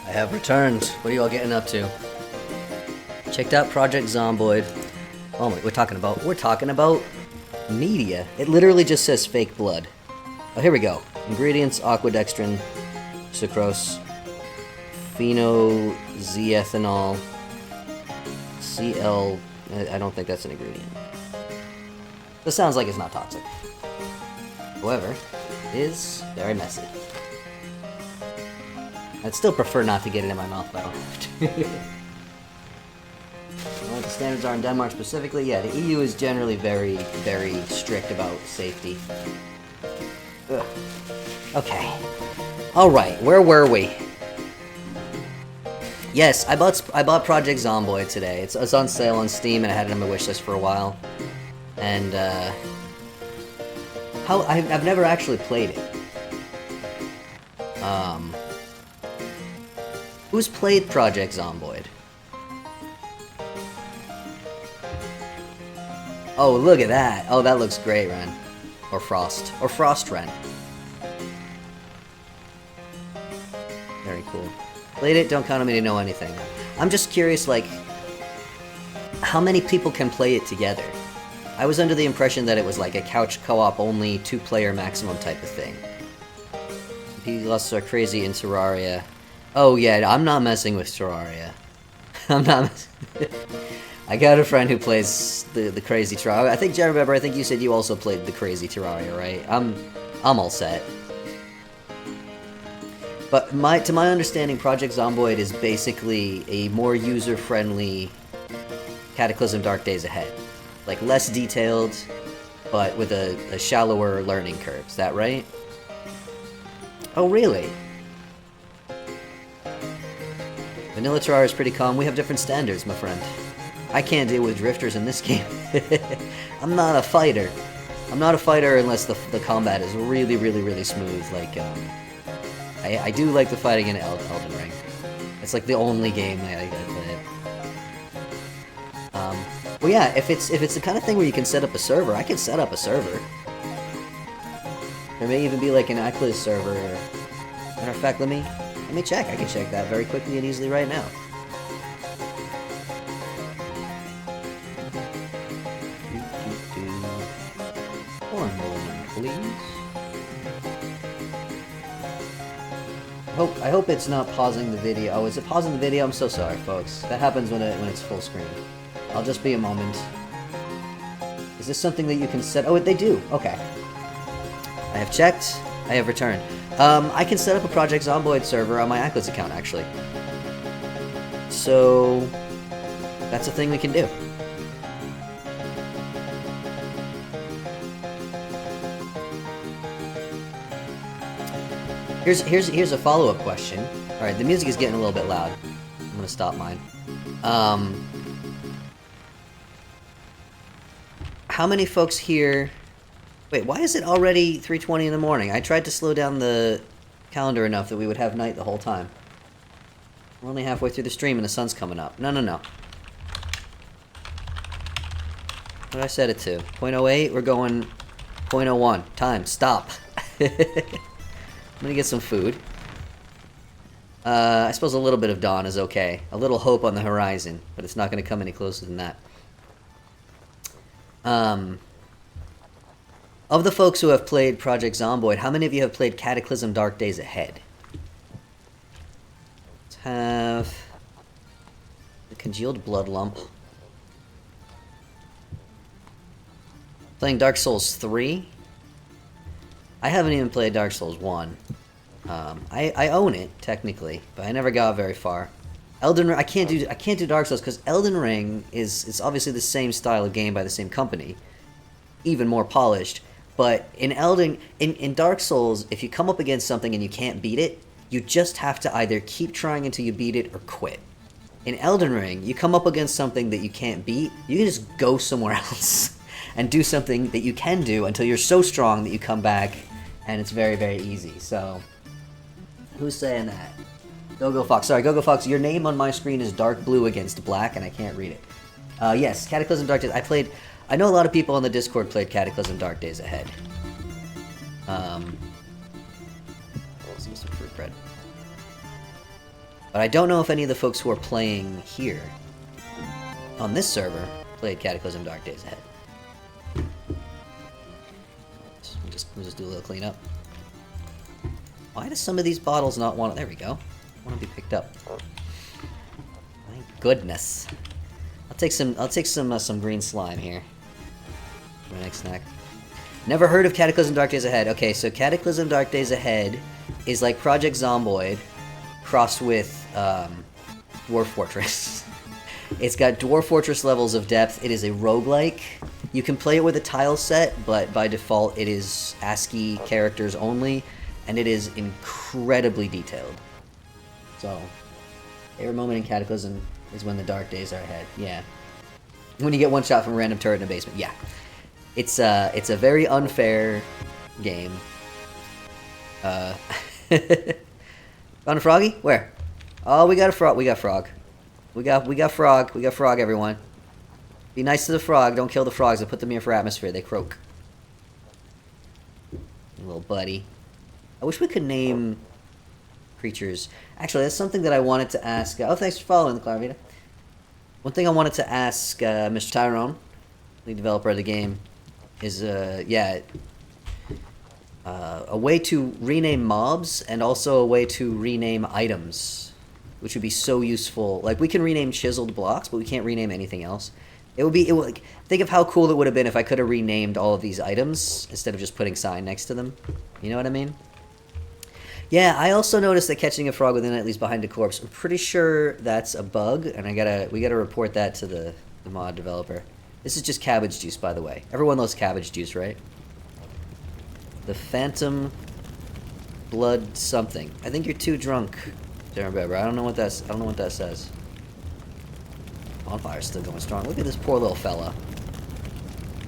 S1: I have returned. What are you all getting up to? Checked out Project Zomboid. Oh my, we're talking about media. It literally just says fake blood. Oh, here we go. Ingredients: aquadextrin, sucrose, phenoxyethanol, CL. I don't think that's an ingredient. This sounds like it's not toxic. However, it is very messy. I'd still prefer not to get it in my mouth if I don't have to. What the standards are in Denmark specifically? Yeah, the EU is generally very, very strict about safety. Ugh. Okay. Alright, where were we? Yes, I bought Project Zomboid today. It's on sale on Steam, and I had it on my wishlist for a while. And, I've never actually played it. Who's played Project Zomboid? Oh, look at that. Oh, that looks great, Ren. Or Frost. Or Frost Ren. Very cool. Played it, don't count on me to know anything. I'm just curious, like, how many people can play it together? I was under the impression that it was like a couch co-op only 2-player maximum type of thing. People are crazy in Terraria. Oh yeah, I'm not messing with Terraria. I'm not I got a friend who plays the crazy Terraria. I think, Jared Weber, I think you said you also played the crazy Terraria, right? I'm all set. But to my understanding, Project Zomboid is basically a more user-friendly Cataclysm Dark Days Ahead. Like, less detailed, but with a shallower learning curve. Is that right? Oh, really? Vanilla Terraria is pretty calm. We have different standards, my friend. I can't deal with drifters in this game. I'm not a fighter. I'm not a fighter unless the combat is really, really, really smooth. Like, I do like the fighting in Elden Ring. It's like the only game I play it. Well, yeah, if it's the kind of thing where you can set up a server, I can set up a server. There may even be like an Eclipse server. Matter of fact, let me check. I can check that very quickly and easily right now. One moment, please. I hope it's not pausing the video. Oh, is it pausing the video? I'm so sorry, folks. That happens when it's full screen. I'll just be a moment. Is this something that you can set? Oh, they do. Okay. I have checked. I have returned. I can set up a Project Zomboid server on my Ackless account, actually. So, that's a thing we can do. Here's a follow-up question. Alright, the music is getting a little bit loud. I'm gonna stop mine. How many folks here... Wait, why is it already 3:20 in the morning? I tried to slow down the calendar enough that we would have night the whole time. We're only halfway through the stream and the sun's coming up. No. What did I set it to? 0.08? We're going 0.01. Time. Stop. I'm gonna get some food. I suppose a little bit of dawn is okay. A little hope on the horizon, but it's not gonna come any closer than that. Of the folks who have played Project Zomboid, how many of you have played Cataclysm Dark Days Ahead? Let's have the Congealed Blood Lump. Playing Dark Souls 3? I haven't even played Dark Souls 1. I own it, technically, but I never got very far. Elden Ring, I can't do Dark Souls, because Elden Ring is obviously the same style of game by the same company. Even more polished. But in Dark Souls, if you come up against something and you can't beat it, you just have to either keep trying until you beat it or quit. In Elden Ring, you come up against something that you can't beat, you can just go somewhere else and do something that you can do until you're so strong that you come back, and it's very, very easy. So, who's saying that? Gogo Fox. Sorry, Gogo Fox, your name on my screen is dark blue against black, and I can't read it. Yes, Cataclysm Dark Days. I know a lot of people on the Discord played Cataclysm Dark Days Ahead. Let's get some fruit bread. But I don't know if any of the folks who are playing here on this server played Cataclysm Dark Days Ahead. We'll just do a little cleanup. Why do some of these bottles not want... There we go. Want to be picked up. My goodness. I'll take some green slime here. My next snack. Never heard of Cataclysm Dark Days Ahead. Okay, so Cataclysm Dark Days Ahead is like Project Zomboid crossed with Dwarf Fortress. It's got Dwarf Fortress levels of depth. It is a roguelike. You can play it with a tile set, but by default it is ASCII characters only, and it is incredibly detailed. So, favorite moment in Cataclysm is when the dark days are ahead. Yeah. When you get one shot from a random turret in a basement. Yeah. It's a very unfair game. Found a froggy? Where? Oh, we got a frog. We got frog. We got frog. We got frog, everyone. Be nice to the frog. Don't kill the frogs. I put them here for atmosphere. They croak. Little buddy. I wish we could name creatures. Actually, that's something that I wanted to ask. Oh, thanks for following the Clarvita. One thing I wanted to ask Mr. Tyrone, lead developer of the game, is a way to rename mobs and also a way to rename items, which would be so useful. Like, we can rename chiseled blocks, but we can't rename anything else. It would like, think of how cool it would have been if I could have renamed all of these items instead of just putting sign next to them. You know what I mean? Yeah, I also noticed that catching a frog with a net leaves behind a corpse. I'm pretty sure that's a bug, and we gotta report that to the mod developer. This is just cabbage juice, by the way. Everyone loves cabbage juice, right? The Phantom Blood something. I think you're too drunk, Darren Beber. I don't know what that says. Bonfire's still going strong. Look at this poor little fella.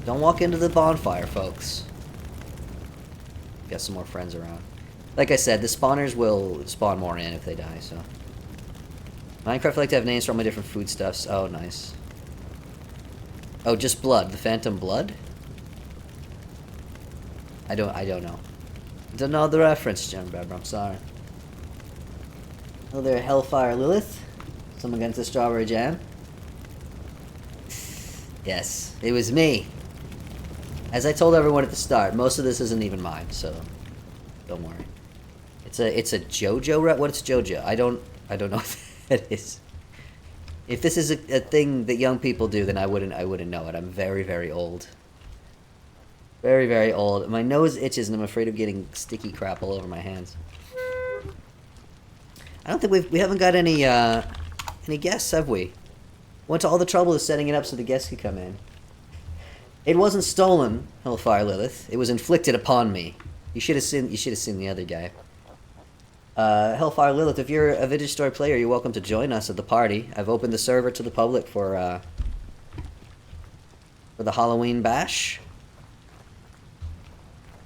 S1: Don't walk into the bonfire, folks. Got some more friends around. Like I said, the spawners will spawn more in if they die, so. Minecraft like to have names for all my different foodstuffs. Oh, nice. Oh, just blood. The Phantom Blood? I don't know. Don't know the reference, John Beber. I'm sorry. Hello there, Hellfire Lilith. Someone against the strawberry jam. Yes, it was me. As I told everyone at the start, most of this isn't even mine, so don't worry. It's a JoJo. What's JoJo? I don't know what that is. If this is a thing that young people do, then I wouldn't know it. I'm very, very old. Very, very old. My nose itches and I'm afraid of getting sticky crap all over my hands. I don't think we haven't got any guests, have we? Went to all the trouble of setting it up so the guests could come in. It wasn't stolen, Hellfire Lilith. It was inflicted upon me. You should have seen the other guy. Hellfire Lilith, if you're a Vintage Story player, you're welcome to join us at the party. I've opened the server to the public for the Halloween bash.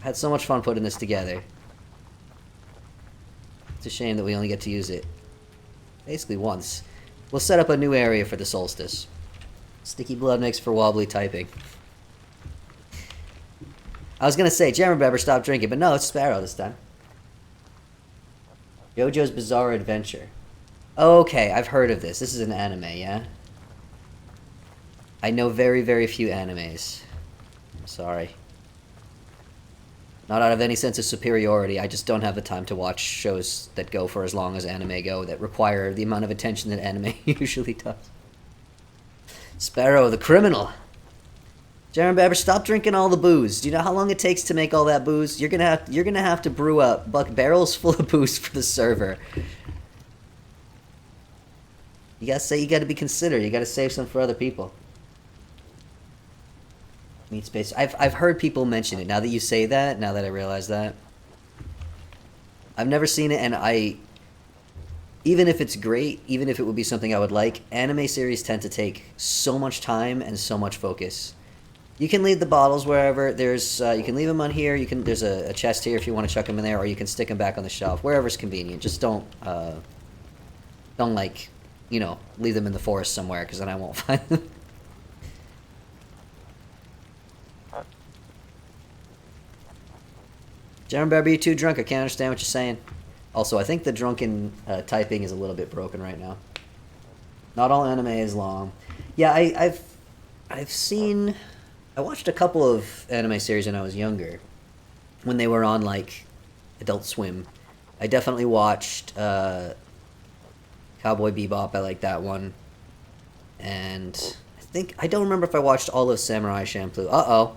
S1: Had so much fun putting this together. It's a shame that we only get to use it basically once. We'll set up a new area for the solstice. Sticky blood makes for wobbly typing. I was gonna say, Jeremy Beber, stop drinking, but no, it's Sparrow this time. JoJo's Bizarre Adventure. Okay, I've heard of this. This is an anime, yeah? I know very, very few animes. I'm sorry. Not out of any sense of superiority, I just don't have the time to watch shows that go for as long as anime go, that require the amount of attention that anime usually does. Sparrow the criminal. Jaron Babber, stop drinking all the booze. Do you know how long it takes to make all that booze? You're gonna have to brew up barrels full of booze for the server. You gotta be considerate. You gotta save some for other people. Meat space. I've heard people mention it. Now that you say that, now that I realize that, I've never seen it, and even if it's great, even if it would be something I would like, anime series tend to take so much time and so much focus. You can leave the bottles wherever. There's you can leave them on here. There's a chest here if you want to chuck them in there, or you can stick them back on the shelf wherever's convenient. Just don't like, leave them in the forest somewhere, because then I won't find them. Jeremy Barber, you're too drunk. I can't understand what you're saying. Also, I think the drunken typing is a little bit broken right now. Not all anime is long. Yeah, I watched a couple of anime series when I was younger, when they were on like Adult Swim. I definitely watched Cowboy Bebop. I like that one, and I don't remember if I watched all of Samurai Champloo.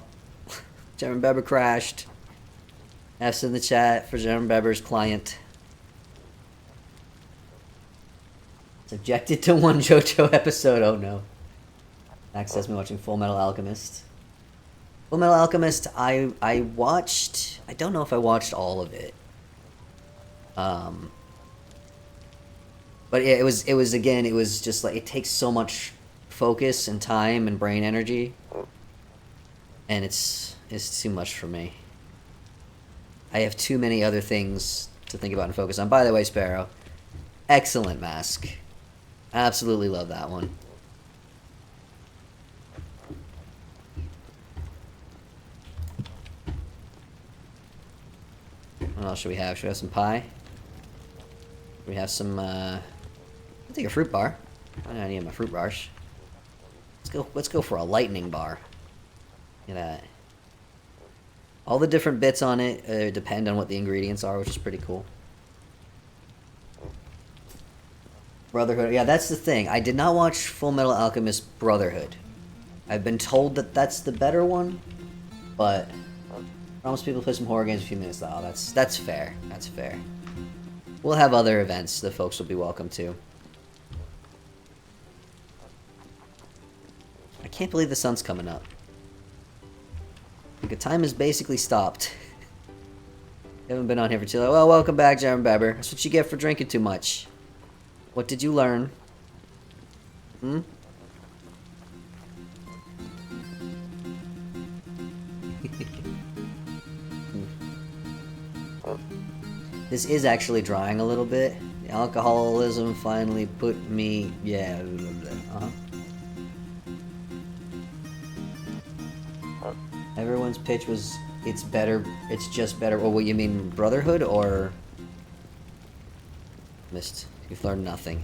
S1: Jeremy Beber crashed. F's in the chat for Jeremy Beber's client. Subjected to one JoJo episode. Oh no. Max has me watching Full Metal Alchemist. Full Metal Alchemist, I watched. I don't know if I watched all of it. But yeah, it was again. It was just like it takes so much focus and time and brain energy, and it's too much for me. I have too many other things to think about and focus on. By the way, Sparrow, excellent mask. Absolutely love that one. What else should we have? Should we have some pie? We have some, I'll take a fruit bar. I don't need my fruit bars. Let's go for a lightning bar. Look at that. All the different bits on it depend on what the ingredients are, which is pretty cool. Brotherhood. Yeah, that's the thing. I did not watch Full Metal Alchemist Brotherhood. I've been told that that's the better one, but promise people to play some horror games in a few minutes. Oh, that's fair. That's fair. We'll have other events that folks will be welcome to. I can't believe the sun's coming up. The time has basically stopped. You haven't been on here for too long. Well, welcome back, Jeremy Beber. That's what you get for drinking too much. What did you learn? Hmm? This is actually drying a little bit. The alcoholism finally put me... Yeah. Everyone's pitch was, it's better, it's just better. Well, what you mean, Brotherhood, or... Missed. You've learned nothing,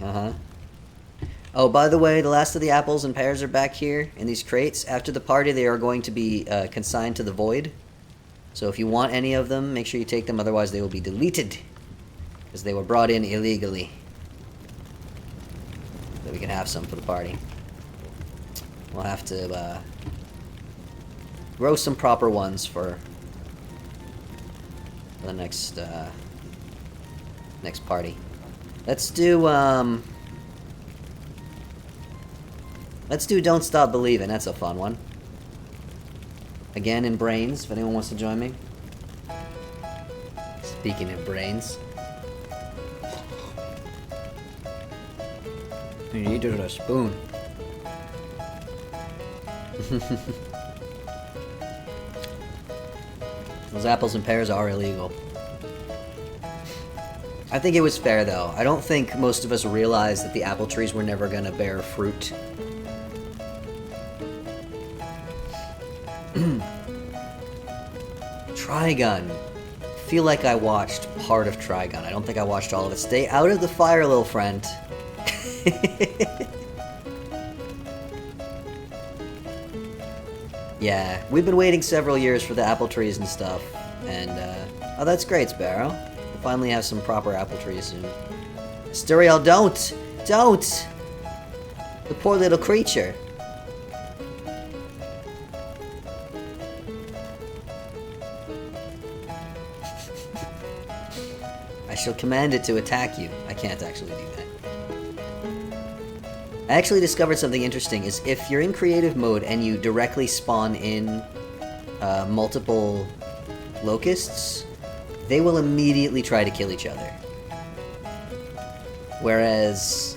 S1: Oh, by the way, the last of the apples and pears are back here in these crates. After the party, they are going to be consigned to the void. So if you want any of them, make sure you take them, otherwise they will be deleted. Because they were brought in illegally. So we can have some for the party. We'll have to grow some proper ones for the next next party. Let's do Don't Stop Believing. That's a fun one. Again in brains, if anyone wants to join me. Speaking of brains. You need to a spoon. Those apples and pears are illegal. I think it was fair, though. I don't think most of us realized that the apple trees were never gonna bear fruit. Trigun. I feel like I watched part of Trigun. I don't think I watched all of it. Stay out of the fire, little friend. Yeah, we've been waiting several years for the apple trees and stuff. And, oh, that's great, Sparrow. We'll finally have some proper apple trees soon. Asturiel, don't! Don't! The poor little creature. I shall command it to attack you. I can't actually do that. I actually discovered something interesting, is if you're in creative mode and you directly spawn in multiple locusts, they will immediately try to kill each other. Whereas,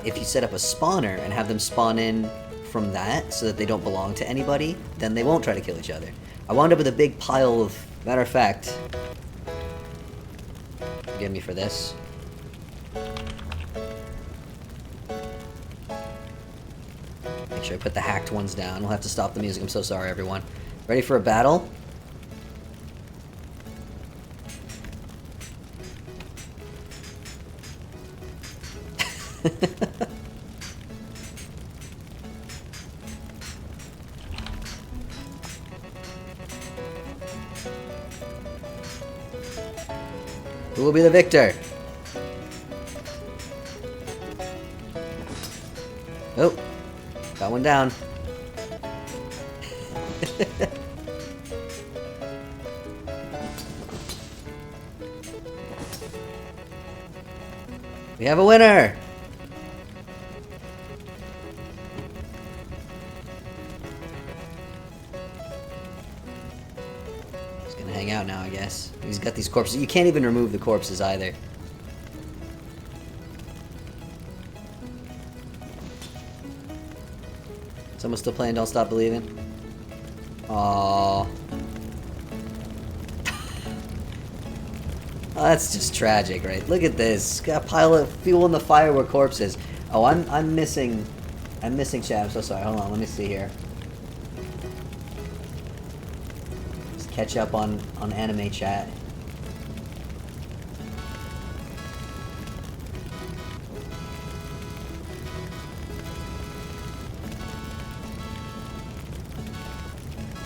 S1: if you set up a spawner and have them spawn in from that, so that they don't belong to anybody, then they won't try to kill each other. I wound up with a big pile of... Matter of fact... Forgive me for this. Make sure I put the hacked ones down. We'll have to stop the music. I'm so sorry, everyone. Ready for a battle? Who will be the victor? Oh, got one down. We have a winner! He's gonna hang out now, I guess. He's got these corpses. You can't even remove the corpses either. Someone still playing Don't Stop Believing? Aww. Oh, that's just tragic, right? Look at this. Got a pile of fuel in the fire where corpses. Oh, I'm missing chat. I'm so sorry. Hold on, let me see here. Just catch up on anime chat.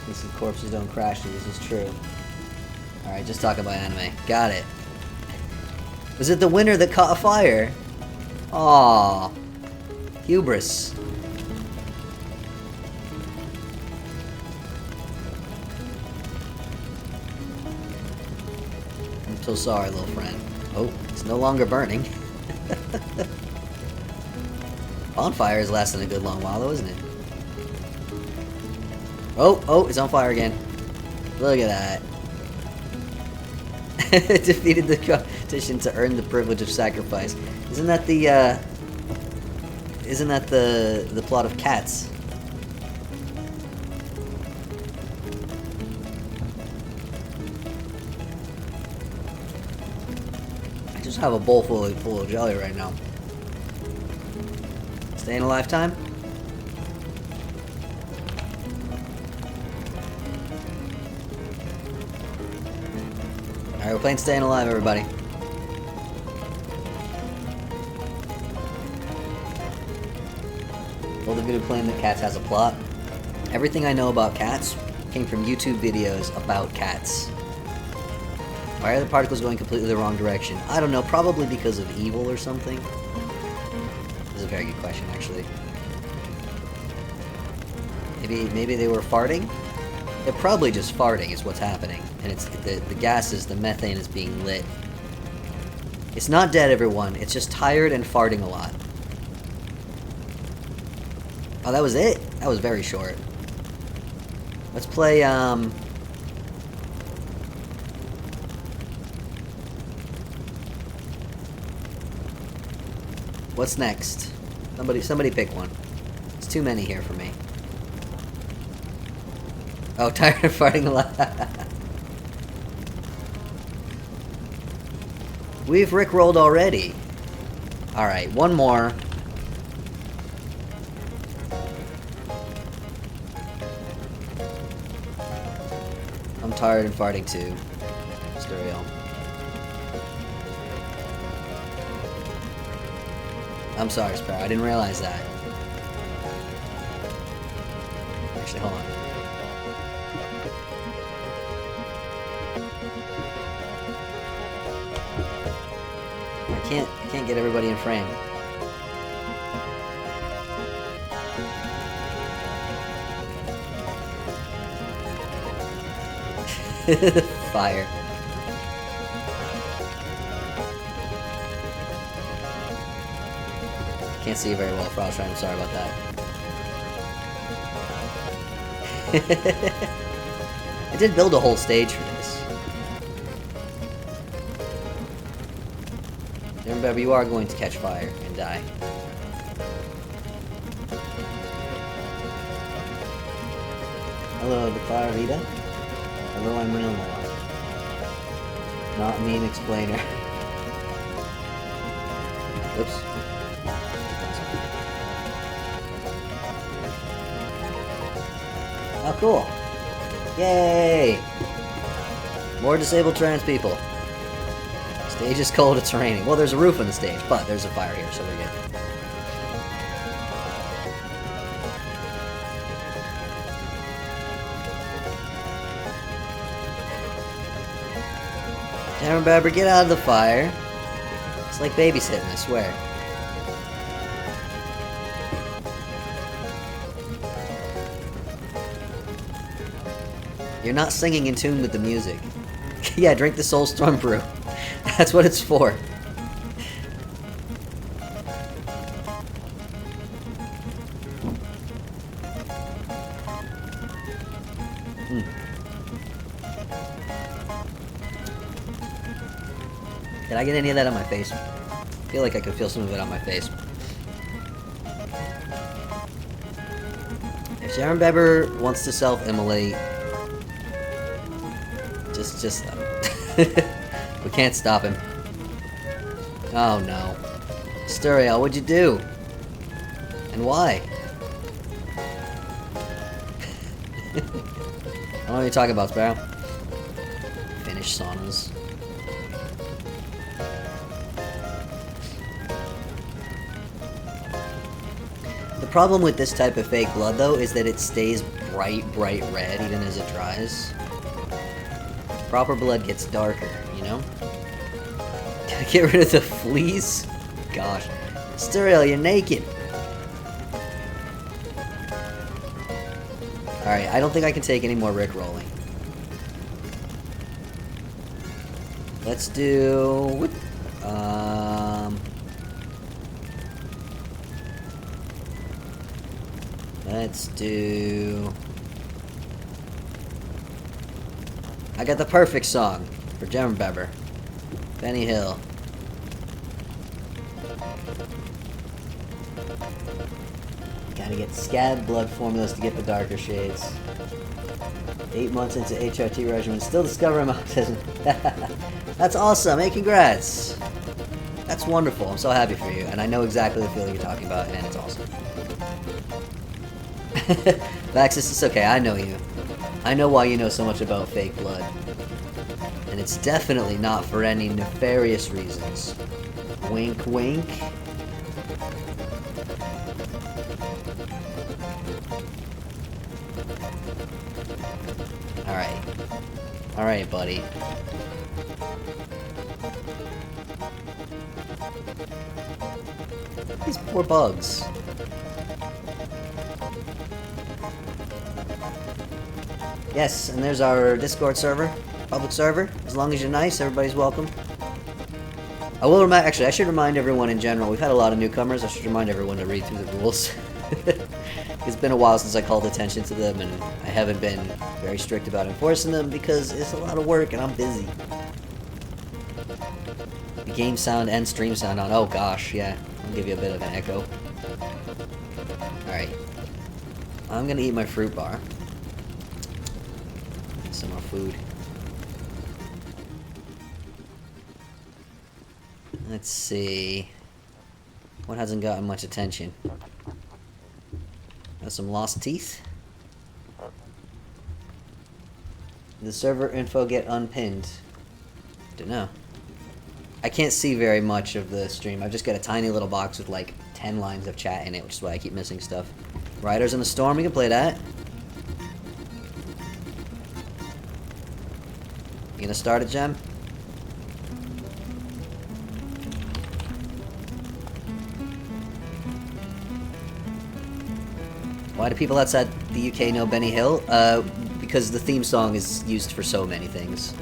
S1: This is corpses don't crash. This is true. All right, just talking about anime. Got it. Was it the winner that caught a fire? Aww. Hubris. I'm so sorry, little friend. Oh, it's no longer burning. Bonfire is lasting a good long while, though, isn't it? Oh, it's on fire again. Look at that. Defeated the competition to earn the privilege of sacrifice. Isn't that the plot of Cats? I just have a bowl full of jelly right now. Staying alive time? Alright, we're playing Staying Alive, everybody. Well, the video playing that Cats has a plot. Everything I know about Cats came from YouTube videos about cats. Why are the particles going completely the wrong direction? I don't know, probably because of evil or something. This is a very good question, actually. Maybe they were farting? They're probably just farting is what's happening. And it's the gases, the methane is being lit. It's not dead, everyone. It's just tired and farting a lot. Oh, that was it? That was very short. Let's play, what's next? Somebody pick one. It's too many here for me. Oh, tired of farting a lot. We've rickrolled already. Alright, one more. I'm tired and farting too. Stereo. I'm sorry, Sparrow. I didn't realize that. Actually, hold on. I can't get everybody in frame. Fire. Can't see you very well, Frostshine. I'm sorry about that. I did build a whole stage for this. Remember, you are going to catch fire and die. Hello, the Fire Vita. Hello, I'm real now. Not meme explainer. Oops. Oh, cool. Yay! More disabled trans people. Stage is cold, it's raining. Well, there's a roof on the stage, but there's a fire here, so we're good. Cameron Babber, get out of the fire. It's like babysitting, I swear. You're not singing in tune with the music. Yeah, drink the Soulstorm brew. That's what it's for. Did I get any of that on my face? I feel like I could feel some of it on my face. If Sharon Beber wants to self-immolate, just let him. We can't stop him. Oh no. Sturiel, what'd you do? And why? I don't know what you're talking about, Sparrow. Finnish saunas. The problem with this type of fake blood, though, is that it stays bright red even as it dries. Proper blood gets darker, you know? Get rid of the fleas? Gosh. Sturiel, you're naked! Alright, I don't think I can take any more Rickrolling. Let's do... Let's do... I got the perfect song for Sharon Beber. Benny Hill. Gotta get scab blood formulas to get the darker shades. 8 months into HRT regimen, still discovering autism. That's awesome. Hey, congrats. That's wonderful. I'm so happy for you, and I know exactly the feeling you're talking about, and it's awesome. Vaxis, it's okay. I know you. I know why you know so much about fake blood. And it's definitely not for any nefarious reasons. Wink, wink. Alright. Alright, buddy. These poor bugs. Yes, and there's our Discord server. Public server. As long as you're nice, everybody's welcome. I will remind... Actually, I should remind everyone in general. We've had a lot of newcomers. I should remind everyone to read through the rules. It's been a while since I called attention to them, and I haven't been very strict about enforcing them because it's a lot of work and I'm busy. The game sound and stream sound on. Oh gosh, yeah. I'll give you a bit of an echo. Alright. I'm gonna eat my fruit bar. Some more food. Let's see. What hasn't gotten much attention? Got some lost teeth. Did the server info get unpinned? Don't know. I can't see very much of the stream. I've just got a tiny little box with like 10 lines of chat in it, which is why I keep missing stuff. Riders in the Storm, we can play that. You gonna start it, Gem? Why do people outside the UK know Benny Hill? Because the theme song is used for so many things.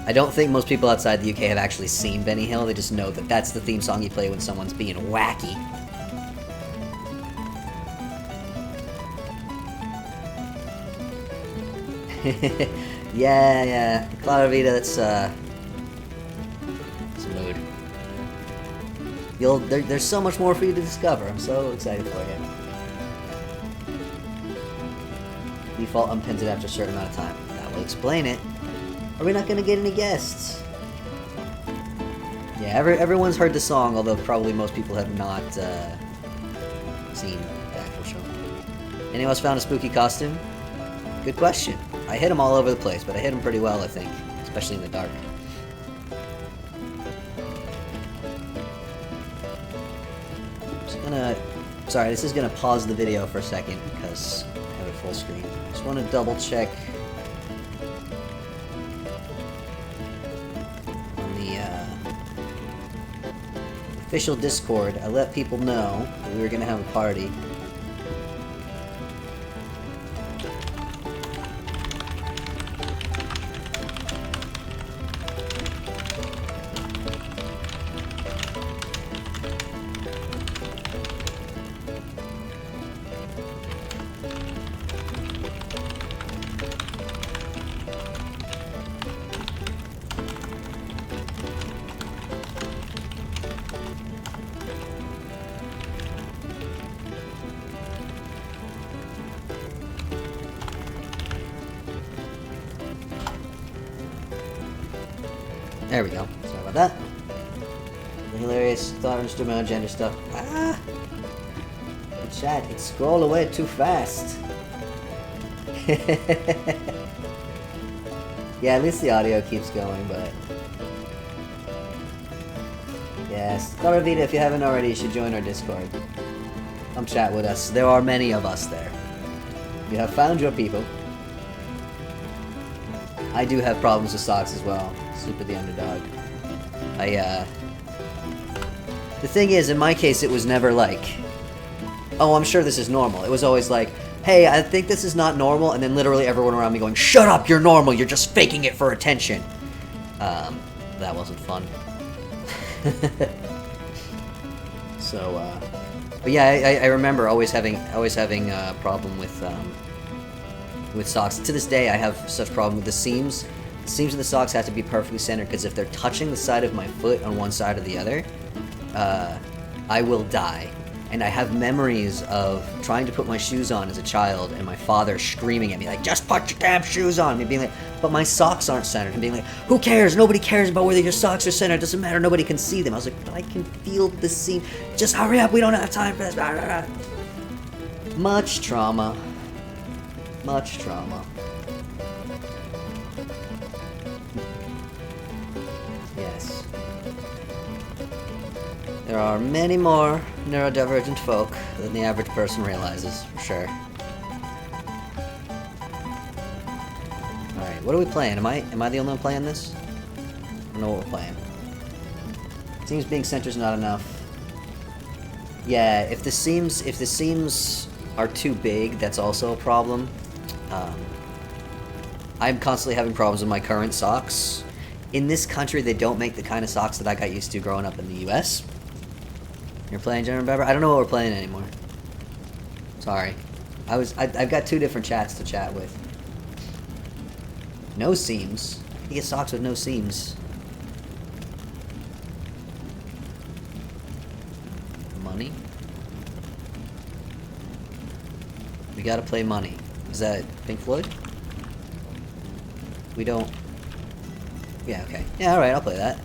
S1: I don't think most people outside the UK have actually seen Benny Hill, they just know that that's the theme song you play when someone's being wacky. yeah. Clara Vita, that's a mood. There's so much more for you to discover. I'm so excited for you. Default unpins it after a certain amount of time. That will explain it. Are we not going to get any guests? Yeah, everyone's heard the song, although probably most people have not seen the actual show. Anyone else found a spooky costume? Good question. I hit them all over the place, but I hit them pretty well, I think. Especially in the dark. Just gonna... Sorry, this is gonna pause the video for a second, because I have it full screen. Just want to double check on the official Discord. I let people know that we were gonna have a party. There we go. Sorry about that. The hilarious thought instrumental gender stuff. Ah! The chat, it scrolled away too fast. Yeah, at least the audio keeps going, but... Yes. Vita, if you haven't already, you should join our Discord. Come chat with us. There are many of us there. You have found your people. I do have problems with socks as well. Super the underdog. The thing is, in my case, it was never like, oh, I'm sure this is normal. It was always like, hey, I think this is not normal, and then literally everyone around me going, shut up, you're normal, you're just faking it for attention. That wasn't fun. So, but yeah, I remember always having a problem with socks. To this day, I have such problem with the seams. The seams of the socks have to be perfectly centered, because if they're touching the side of my foot on one side or the other, I will die. And I have memories of trying to put my shoes on as a child, and my father screaming at me like, just put your damn shoes on! Me being like, but my socks aren't centered. And being like, who cares? Nobody cares about whether your socks are centered. It doesn't matter. Nobody can see them. I was like, but I can feel the seam. Just hurry up. We don't have time for this. Much trauma. Much trauma. Yes. There are many more neurodivergent folk than the average person realizes, for sure. Alright, what are we playing? Am I the only one playing this? I don't know what we're playing. Seems being centered's not enough. Yeah, if the seams are too big, that's also a problem. I'm constantly having problems with my current socks. In this country, they don't make the kind of socks that I got used to growing up in the US. You're playing General Bebber? I don't know what we're playing anymore. Sorry. I've got two different chats to chat with. No seams? You get socks with no seams. Money? We gotta play Money. Is that Pink Floyd? We don't... Yeah, okay. Yeah, alright, I'll play that.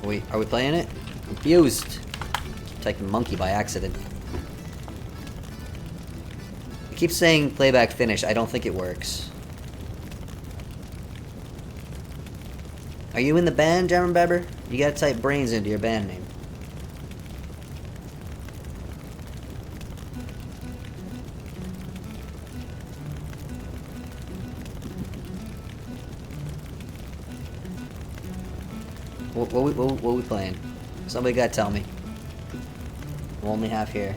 S1: Wait. Are we playing it? Confused. Typing monkey by accident. It keeps saying playback finish. I don't think it works. Are you in the band, Jeremy Beber? You gotta type brains into your band name. What are we playing? Somebody gotta tell me. I'm only half here.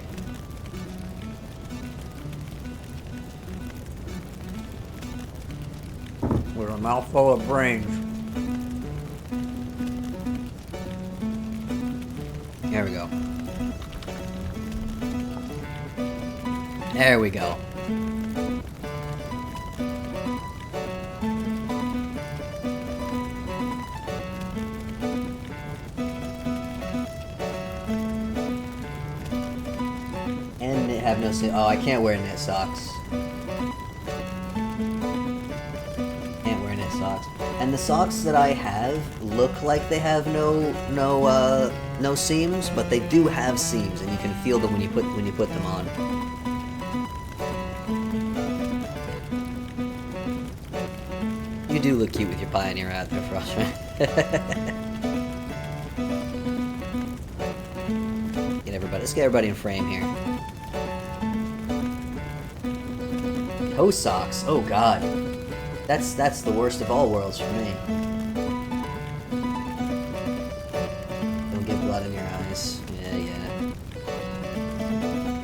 S1: With a mouthful of brains. There we go. There we go. Have no oh, I can't wear knit socks. Can't wear knit socks. And the socks that I have look like they have no seams, but they do have seams, and you can feel them when you put them on. You do look cute with your Pioneer out there, Frostman. Let's get everybody in frame here. Toe socks. Oh god. That's the worst of all worlds for me. Don't get blood in your eyes. Yeah.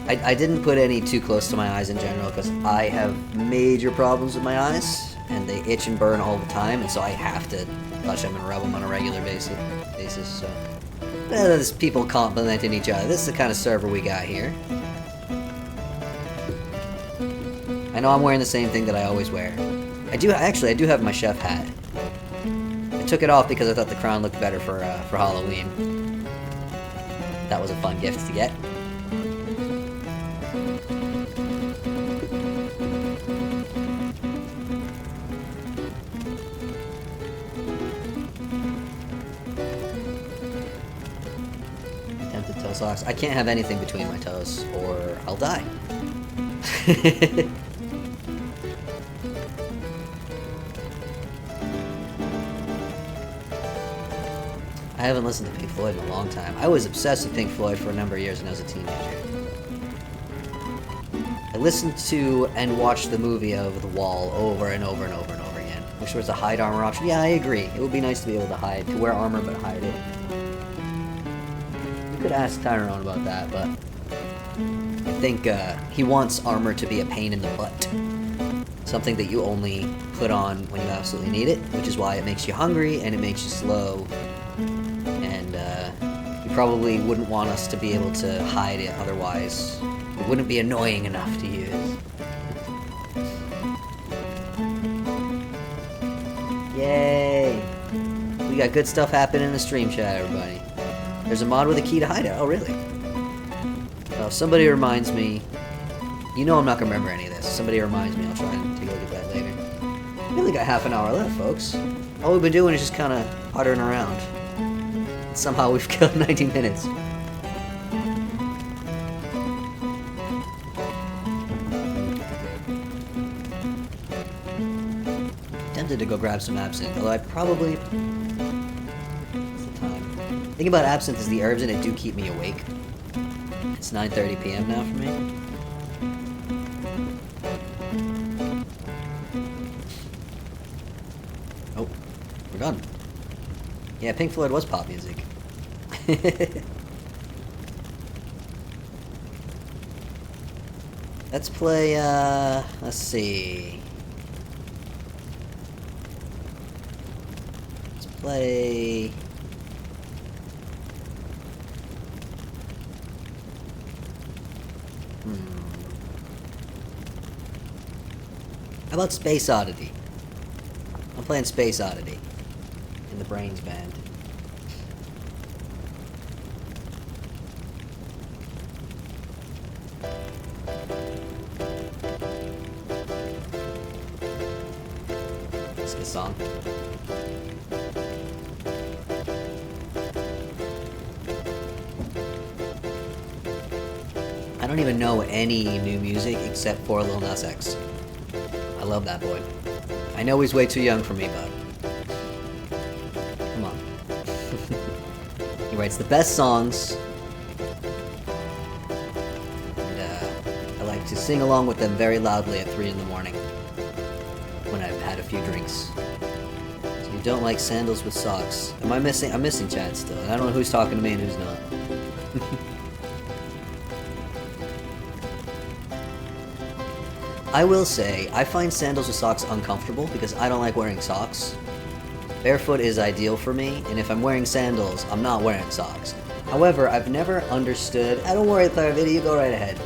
S1: I didn't put any too close to my eyes in general because I have major problems with my eyes and they itch and burn all the time, and so I have to touch them and rub them on a regular basis. So there's people complimenting each other. This is the kind of server we got here. I know I'm wearing the same thing that I always wear. I do have my chef hat. I took it off because I thought the crown looked better for Halloween. That was a fun gift to get. socks. I can't have anything between my toes, or I'll die. I haven't listened to Pink Floyd in a long time. I was obsessed with Pink Floyd for a number of years when I was a teenager. I listened to and watched the movie of The Wall over and over and over and over again. Wish there was a hide armor option. Yeah, I agree. It would be nice to be able to hide, to wear armor but hide it. You could ask Tyrone about that, but I think he wants armor to be a pain in the butt. Something that you only put on when you absolutely need it, which is why it makes you hungry and it makes you slow. And you probably wouldn't want us to be able to hide it otherwise. It wouldn't be annoying enough to use. Yay! We got good stuff happening in the stream chat, everybody. There's a mod with a key to hide it. Oh, really? Oh, somebody reminds me. You know I'm not going to remember any of this. Somebody reminds me. I'll try and take a look at that later. We only got half an hour left, folks. All we've been doing is just kind of puttering around. Somehow we've killed 90 minutes. Tempted to go grab some absinthe, although I probably... What's the time? The thing about absinthe is the herbs in it do keep me awake. It's 9:30 p.m. now for me. Oh, we're done. Yeah, Pink Floyd was pop music. Let's play, let's see. Let's play... How about Space Oddity? I'm playing Space Oddity in the Brains Band. It's a good song. I don't even know any new music except for Lil Nas X. I love that boy. I know he's way too young for me, but... Come on. He writes the best songs. And I like to sing along with them very loudly at 3 in the morning. When I've had a few drinks. So you don't like sandals with socks. I'm missing Chad still. I don't know who's talking to me and who's not. I will say, I find sandals with socks uncomfortable because I don't like wearing socks. Barefoot is ideal for me, and if I'm wearing sandals, I'm not wearing socks. However, I've never understood... don't worry, Claravita, you go right ahead.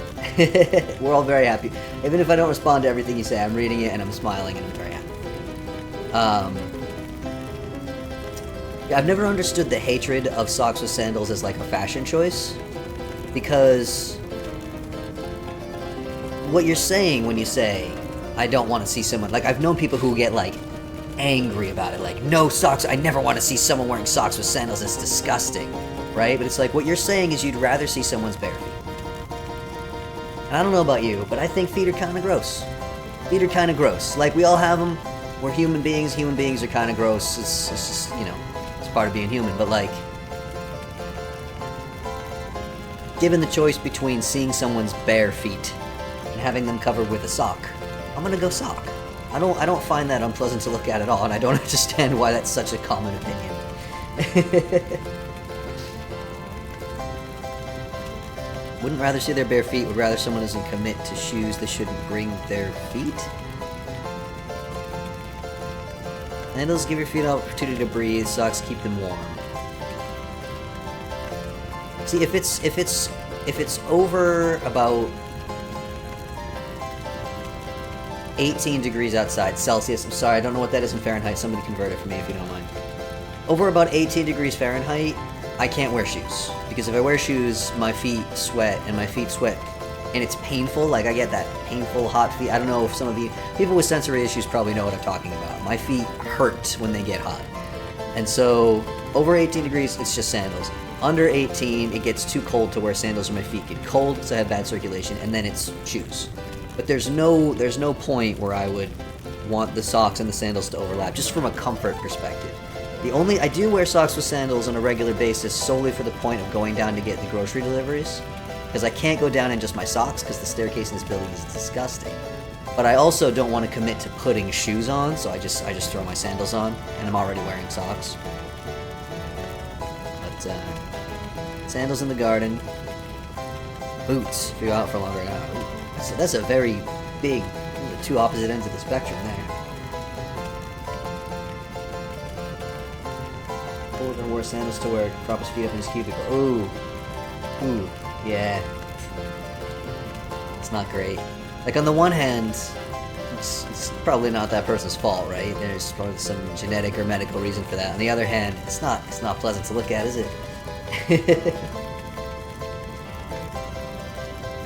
S1: We're all very happy. Even if I don't respond to everything you say, I'm reading it and I'm smiling and I'm very happy. Yeah, I've never understood the hatred of socks with sandals as like a fashion choice. Because... what you're saying when you say, I don't want to see someone... Like, I've known people who get, like, angry about it. Like, no socks, I never want to see someone wearing socks with sandals. It's disgusting, right? But it's like, what you're saying is you'd rather see someone's bare feet. And I don't know about you, but I think feet are kind of gross. Feet are kind of gross. Like, we all have them. We're human beings. Human beings are kind of gross. It's just, you know, it's part of being human. But, like, given the choice between seeing someone's bare feet having them covered with a sock, I'm gonna go sock. I don't find that unpleasant to look at all, and I don't understand why that's such a common opinion. Wouldn't rather see their bare feet, would rather someone doesn't commit to shoes that shouldn't bring their feet. Sandals give your feet an opportunity to breathe, socks keep them warm. See, if it's over about 18 degrees outside, Celsius, I'm sorry, I don't know what that is in Fahrenheit, somebody convert it for me if you don't mind. Over about 18 degrees Fahrenheit, I can't wear shoes. Because if I wear shoes, my feet sweat, and it's painful, like I get that painful hot feet. I don't know if some of you, people with sensory issues probably know what I'm talking about. My feet hurt when they get hot. And so, over 18 degrees, it's just sandals. Under 18, it gets too cold to wear sandals or my feet get cold, so I have bad circulation, and then it's shoes. But there's no point where I would want the socks and the sandals to overlap, just from a comfort perspective. I do wear socks with sandals on a regular basis solely for the point of going down to get the grocery deliveries, because I can't go down in just my socks because the staircase in this building is disgusting. But I also don't want to commit to putting shoes on, so I just throw my sandals on, and I'm already wearing socks. But sandals in the garden, boots if you're out for longer now. That's a very big, two opposite ends of the spectrum there. Golden wore sandals to wear, prop his feet up in his cubicle. Ooh, yeah. It's not great. Like, on the one hand, it's probably not that person's fault, right? There's probably some genetic or medical reason for that. On the other hand, it's not pleasant to look at, is it?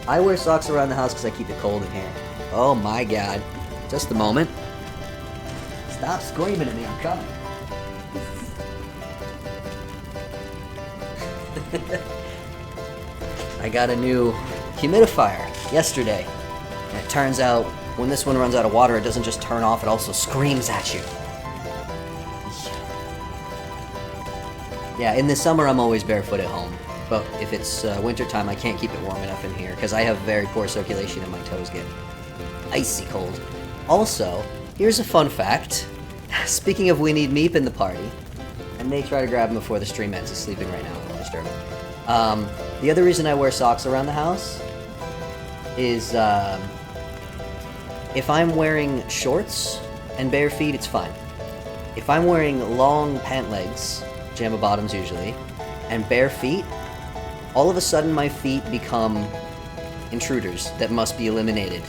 S1: I wear socks around the house because I keep it cold in here. Oh my god. Just a moment. Stop screaming at me, I'm coming. I got a new humidifier yesterday. And it turns out, when this one runs out of water, it doesn't just turn off, it also screams at you. Yeah, in the summer I'm always barefoot at home. But if it's wintertime, I can't keep it warm enough in here, because I have very poor circulation and my toes get icy cold. Also, here's a fun fact. Speaking of We Need Meep in the party, and they try to grab him before the stream ends. He's sleeping right now, I won't disturb him. The other reason I wear socks around the house is if I'm wearing shorts and bare feet, it's fine. If I'm wearing long pant legs, pajama bottoms usually, and bare feet, all of a sudden my feet become intruders that must be eliminated,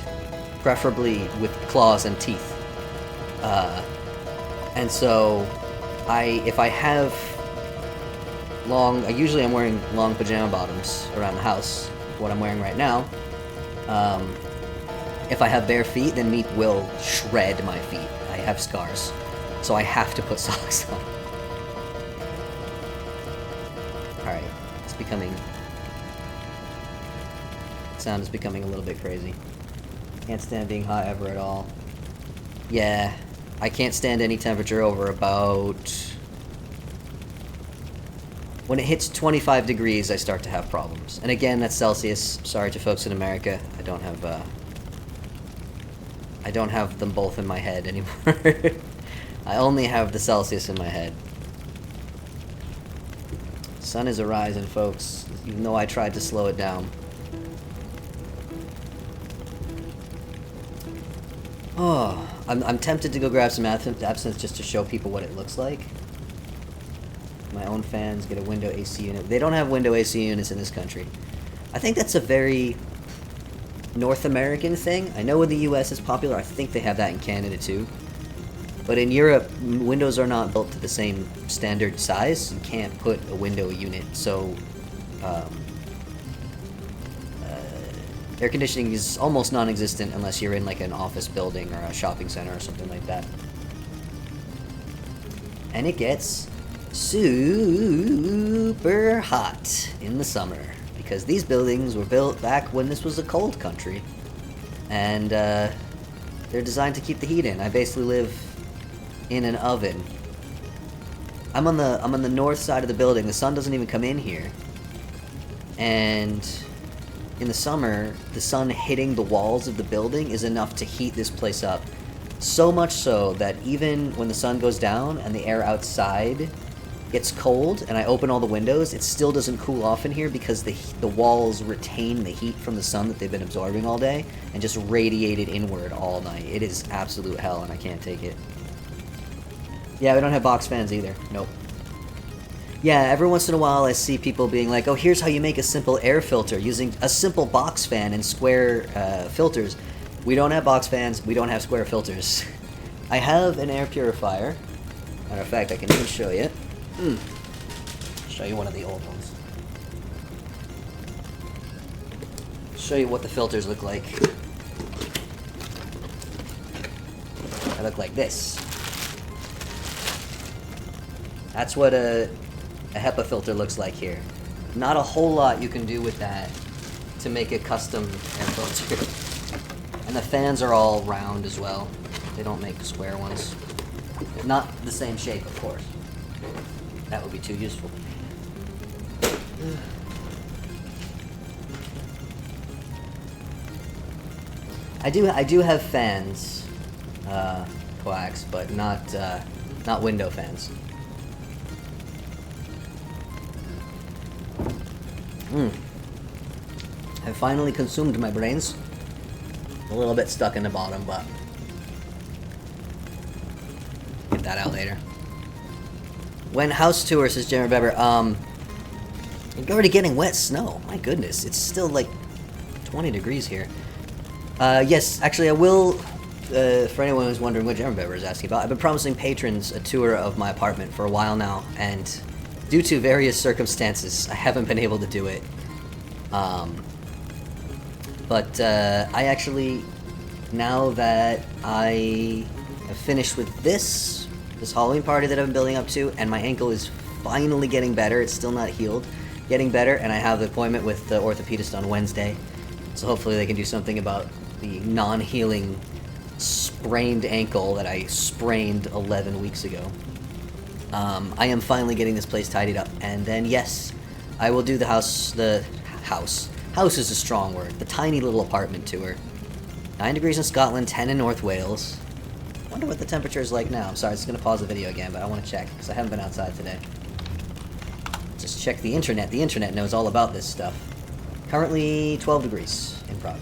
S1: preferably with claws and teeth. And so, if I have usually I'm wearing long pajama bottoms around the house, what I'm wearing right now. If I have bare feet, then meat will shred my feet. I have scars, so I have to put socks on. Alright, it's becoming... sound is becoming a little bit crazy. Can't stand being hot ever at all. Yeah, I can't stand any temperature over about... when it hits 25 degrees, I start to have problems. And again, that's Celsius. Sorry to folks in America. I don't have them both in my head anymore. I only have the Celsius in my head. Sun is a-rising, folks, even though I tried to slow it down. Oh, I'm tempted to go grab some absinthe just to show people what it looks like. My own fans get a window AC unit. They don't have window AC units in this country. I think that's a very North American thing. I know in the US it's popular. I think they have that in Canada too. But in Europe, windows are not built to the same standard size. You can't put a window unit. So air conditioning is almost non-existent unless you're in like an office building or a shopping center or something like that. And it gets super hot in the summer because these buildings were built back when this was a cold country, and they're designed to keep the heat in. I basically live in an oven. I'm on the north side of the building. The sun doesn't even come in here, and in the summer, the sun hitting the walls of the building is enough to heat this place up. So much so that even when the sun goes down and the air outside gets cold and I open all the windows, it still doesn't cool off in here because the walls retain the heat from the sun that they've been absorbing all day and just radiate it inward all night. It is absolute hell and I can't take it. Yeah, we don't have box fans either. Nope. Yeah, every once in a while I see people being like, oh, here's how you make a simple air filter using a simple box fan and square filters. We don't have box fans, we don't have square filters. I have an air purifier. Matter of fact, I can even show you. Show you one of the old ones. Show you what the filters look like. They look like this. That's what a HEPA filter looks like here. Not a whole lot you can do with that to make a custom air filter. And the fans are all round as well. They don't make square ones. Not the same shape, of course. That would be too useful. I do have fans, coax, but not window fans. I've finally consumed my brains. A little bit stuck in the bottom, but get that out later. When house tour, says Jeremy Beber, you're already getting wet snow. My goodness, it's still like 20 degrees here. Yes, actually I will, for anyone who's wondering what Jeremy Beber is asking about, I've been promising patrons a tour of my apartment for a while now, and due to various circumstances, I haven't been able to do it. But I actually, now that I have finished with this Halloween party that I've been building up to, and my ankle is finally getting better, it's still not healed, getting better, and I have the appointment with the orthopedist on Wednesday, so hopefully they can do something about the non-healing sprained ankle that I sprained 11 weeks ago. I am finally getting this place tidied up, and then yes, I will do the house is a strong word, the tiny little apartment tour. 9 degrees in Scotland, 10 in North Wales. Wonder what the temperature is like now. I'm sorry, it's going to pause the video again, but I want to check, because I haven't been outside today. Just check the internet. The internet knows all about this stuff. Currently 12 degrees in Prague.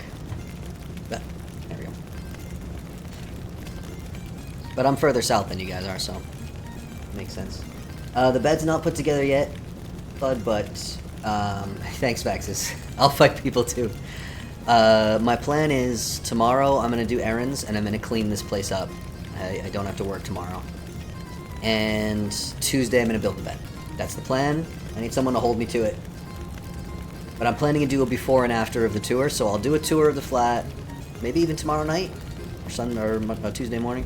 S1: But, there we go. But I'm further south than you guys are, so makes sense. The bed's not put together yet, bud, but thanks, Maxis. I'll fight people too. My plan is tomorrow I'm going to do errands and I'm going to clean this place up. I don't have to work tomorrow. And Tuesday I'm going to build the bed. That's the plan. I need someone to hold me to it. But I'm planning to do a before and after of the tour, so I'll do a tour of the flat, maybe even tomorrow night, or Tuesday morning.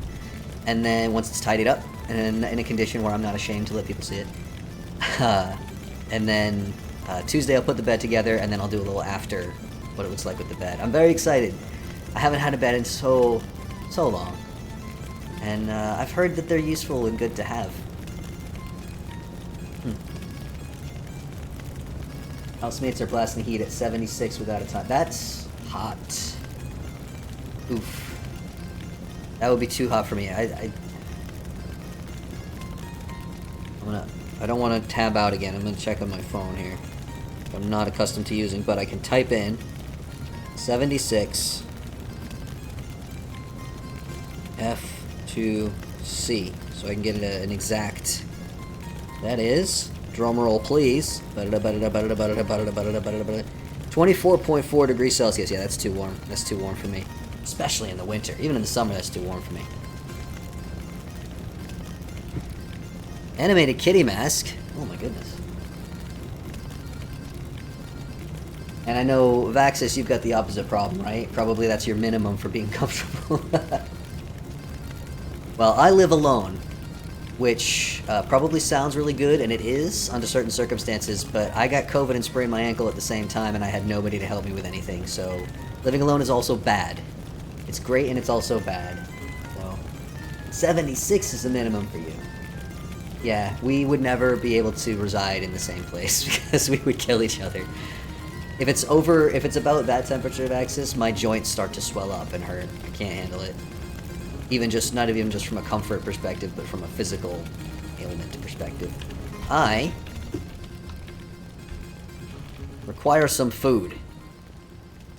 S1: And then once it's tidied up, and in a condition where I'm not ashamed to let people see it. And then Tuesday I'll put the bed together, and then I'll do a little after what it looks like with the bed. I'm very excited. I haven't had a bed in so long. And I've heard that they're useful and good to have. Housemates are blasting heat at 76 without a time. That's hot. Oof. That would be too hot for me. I don't want to tab out again. I'm going to check on my phone here. I'm not accustomed to using, but I can type in 76 F2C, so I can get an exact. That is, drum roll please, 24.4 degrees Celsius. Yeah, that's too warm. That's too warm for me, especially in the winter. Even in the summer, that's too warm for me. Animated kitty mask. Oh my goodness. And I know, Vaxis, you've got the opposite problem, right? Probably that's your minimum for being comfortable. Well, I live alone, which probably sounds really good, and it is under certain circumstances, but I got COVID and sprained my ankle at the same time, and I had nobody to help me with anything, so living alone is also bad. It's great, and it's also bad. So, 76 is the minimum for you. Yeah, we would never be able to reside in the same place, because we would kill each other. If it's about that temperature of Axis, my joints start to swell up and hurt. I can't handle it. Not even just from a comfort perspective, but from a physical ailment perspective. I require some food.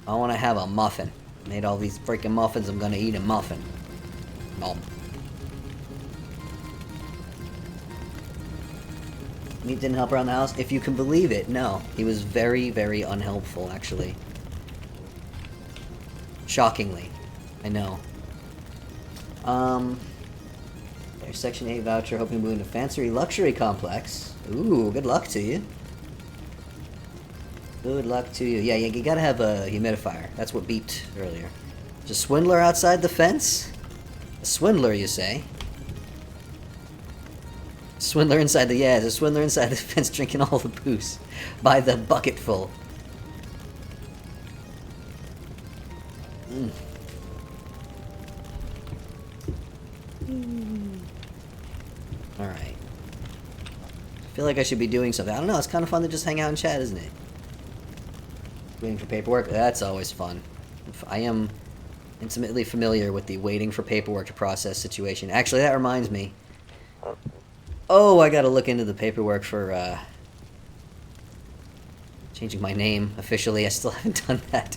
S1: I want to have a muffin. Made all these freaking muffins, I'm gonna eat a muffin. Nom. Meat didn't help around the house? If you can believe it, no. He was very, very unhelpful, actually. Shockingly. I know. There's Section 8 voucher, hoping to move into fancy luxury complex. Ooh, good luck to you. Good luck to you. Yeah, you gotta have a humidifier. That's what beeped earlier. There's a swindler outside the fence? A swindler, you say? Swindler inside the, yeah, the swindler inside the fence drinking all the booze by the bucketful. Mm. Alright. I feel like I should be doing something. I don't know, it's kind of fun to just hang out and chat, isn't it? Waiting for paperwork? That's always fun. I am intimately familiar with the waiting for paperwork to process situation. Actually, that reminds me. Oh, I gotta look into the paperwork for, changing my name officially. I still haven't done that.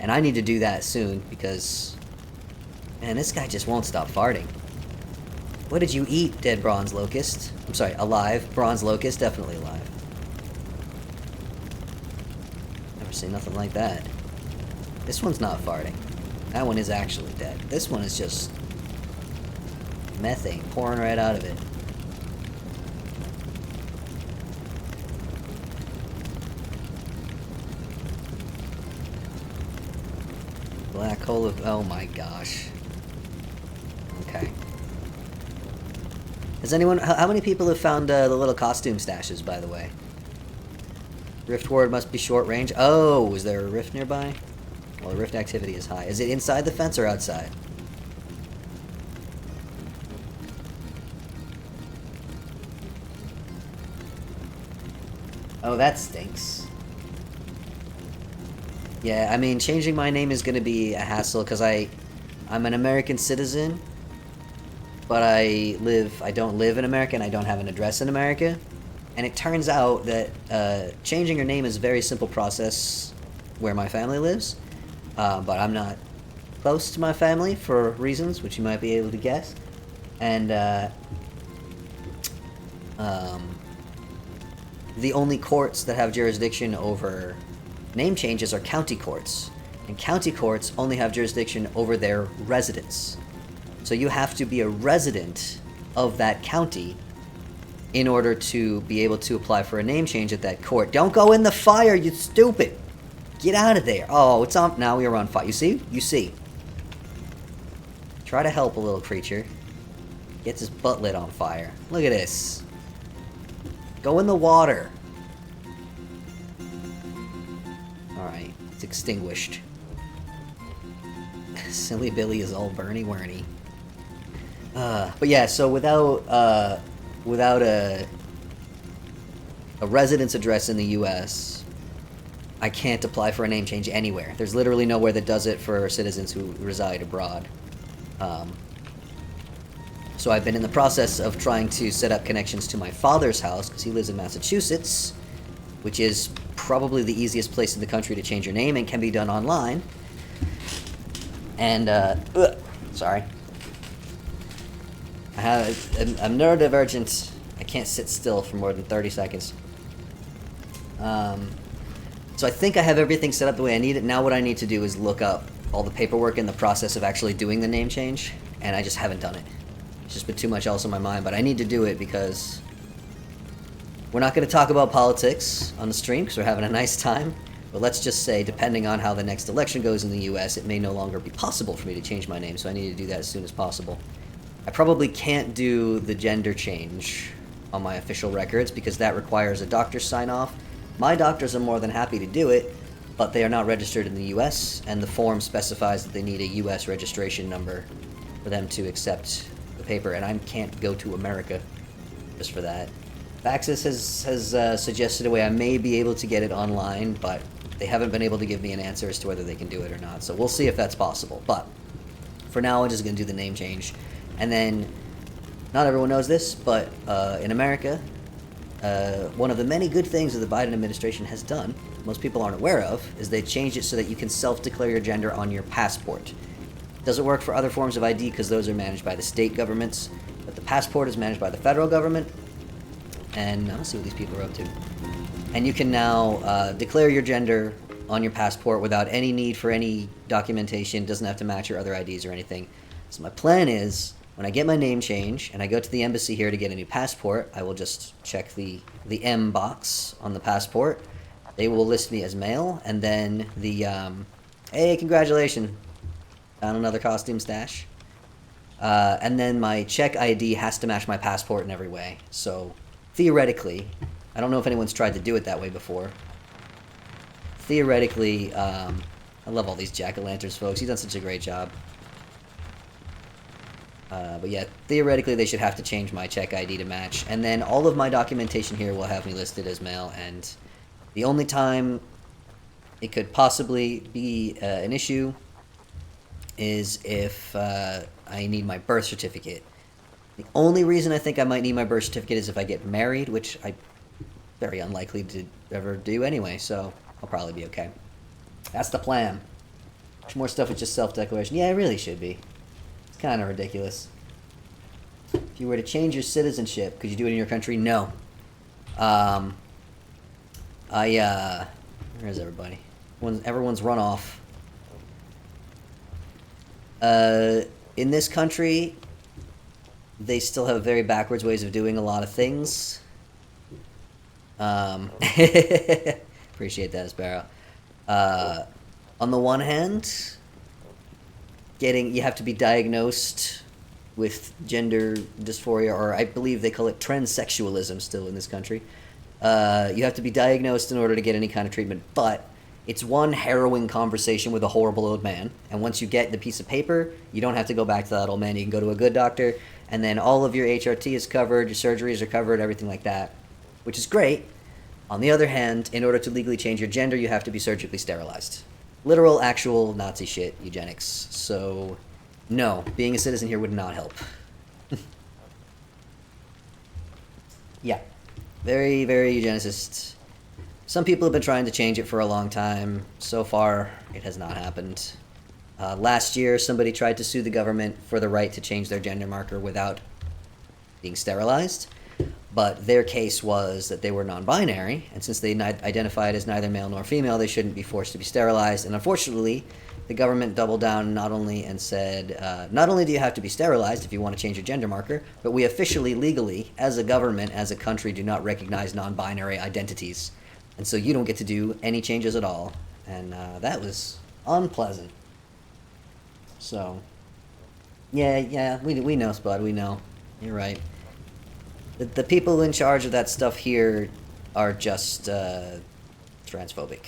S1: And I need to do that soon, because... Man, this guy just won't stop farting. What did you eat, dead bronze locust? I'm sorry, alive. Bronze locust, definitely alive. Never seen nothing like that. This one's not farting. That one is actually dead. This one is just... methane pouring right out of it. Black hole of... oh my gosh. Okay. Has anyone... how many people have found the little costume stashes, by the way? Rift ward must be short range. Oh, is there a rift nearby? Well, the rift activity is high. Is it inside the fence or outside? Oh, that stinks. Yeah, I mean, changing my name is going to be a hassle because I'm an American citizen, but I don't live in America and I don't have an address in America. And it turns out that changing your name is a very simple process where my family lives, but I'm not close to my family for reasons which you might be able to guess. And the only courts that have jurisdiction over name changes are county courts, and county courts only have jurisdiction over their residents. So you have to be a resident of that county in order to be able to apply for a name change at that court. Don't go in the fire, you stupid! Get out of there. Oh, it's on. Now we are on fire. You see? You see. Try to help a little creature. Gets his butt lit on fire. Look at this. Go in the water. Alright, it's extinguished. Silly Billy is all burny-worny. But yeah, so without a residence address in the U.S., I can't apply for a name change anywhere. There's literally nowhere that does it for citizens who reside abroad. So I've been in the process of trying to set up connections to my father's house, because he lives in Massachusetts, which is probably the easiest place in the country to change your name and can be done online. And, sorry. I'm neurodivergent. I can't sit still for more than 30 seconds. So I think I have everything set up the way I need it. Now what I need to do is look up all the paperwork and the process of actually doing the name change, and I just haven't done it. It's just been too much else on my mind, but I need to do it because we're not going to talk about politics on the stream because we're having a nice time. But let's just say, depending on how the next election goes in the U.S., it may no longer be possible for me to change my name, so I need to do that as soon as possible. I probably can't do the gender change on my official records because that requires a doctor's sign-off. My doctors are more than happy to do it, but they are not registered in the U.S., and the form specifies that they need a U.S. registration number for them to accept the paper, and I can't go to America just for that. Faxis has suggested a way I may be able to get it online, but they haven't been able to give me an answer as to whether they can do it or not, so we'll see if that's possible. But for now, I'm just going to do the name change. And then, not everyone knows this, but in America, one of the many good things that the Biden administration has done, most people aren't aware of, is they changed it so that you can self-declare your gender on your passport. Doesn't work for other forms of ID because those are managed by the state governments, but the passport is managed by the federal government. And let's see what these people are up to. And you can now declare your gender on your passport without any need for any documentation. Doesn't have to match your other IDs or anything. So my plan is, when I get my name change and I go to the embassy here to get a new passport, I will just check the M box on the passport. They will list me as male, and then the hey, congratulations, found another costume stash. And then my Czech ID has to match my passport in every way. So theoretically, I don't know if anyone's tried to do it that way before. Theoretically, I love all these jack-o'-lanterns, folks. He's done such a great job. But yeah, theoretically they should have to change my Czech ID to match. And then all of my documentation here will have me listed as male. And the only time it could possibly be an issue is if I need my birth certificate. The only reason I think I might need my birth certificate is if I get married, which I'm very unlikely to ever do anyway, so I'll probably be okay. That's the plan. More stuff with just self-declaration. Yeah, it really should be. It's kind of ridiculous. If you were to change your citizenship, could you do it in your country? No. Where's everybody? Everyone's run off. In this country, they still have very backwards ways of doing a lot of things. Appreciate that, Sparrow. On the one hand, you have to be diagnosed with gender dysphoria, or I believe they call it transsexualism still in this country. You have to be diagnosed in order to get any kind of treatment, but it's one harrowing conversation with a horrible old man, and once you get the piece of paper, you don't have to go back to that old man. You can go to a good doctor, and then all of your HRT is covered, your surgeries are covered, everything like that, which is great. On the other hand, in order to legally change your gender, you have to be surgically sterilized. Literal, actual Nazi shit, eugenics. So, no, being a citizen here would not help. Yeah, very, very eugenicist. Some people have been trying to change it for a long time. So far, it has not happened. Last year, somebody tried to sue the government for the right to change their gender marker without being sterilized. But their case was that they were non-binary, and since they identified as neither male nor female, they shouldn't be forced to be sterilized. And unfortunately, the government doubled down not only and said, not only do you have to be sterilized if you want to change your gender marker, but we officially, legally, as a government, as a country, do not recognize non-binary identities. And so you don't get to do any changes at all. And that was unpleasant. So, yeah, we know, Spud, we know. You're right. The people in charge of that stuff here are just transphobic.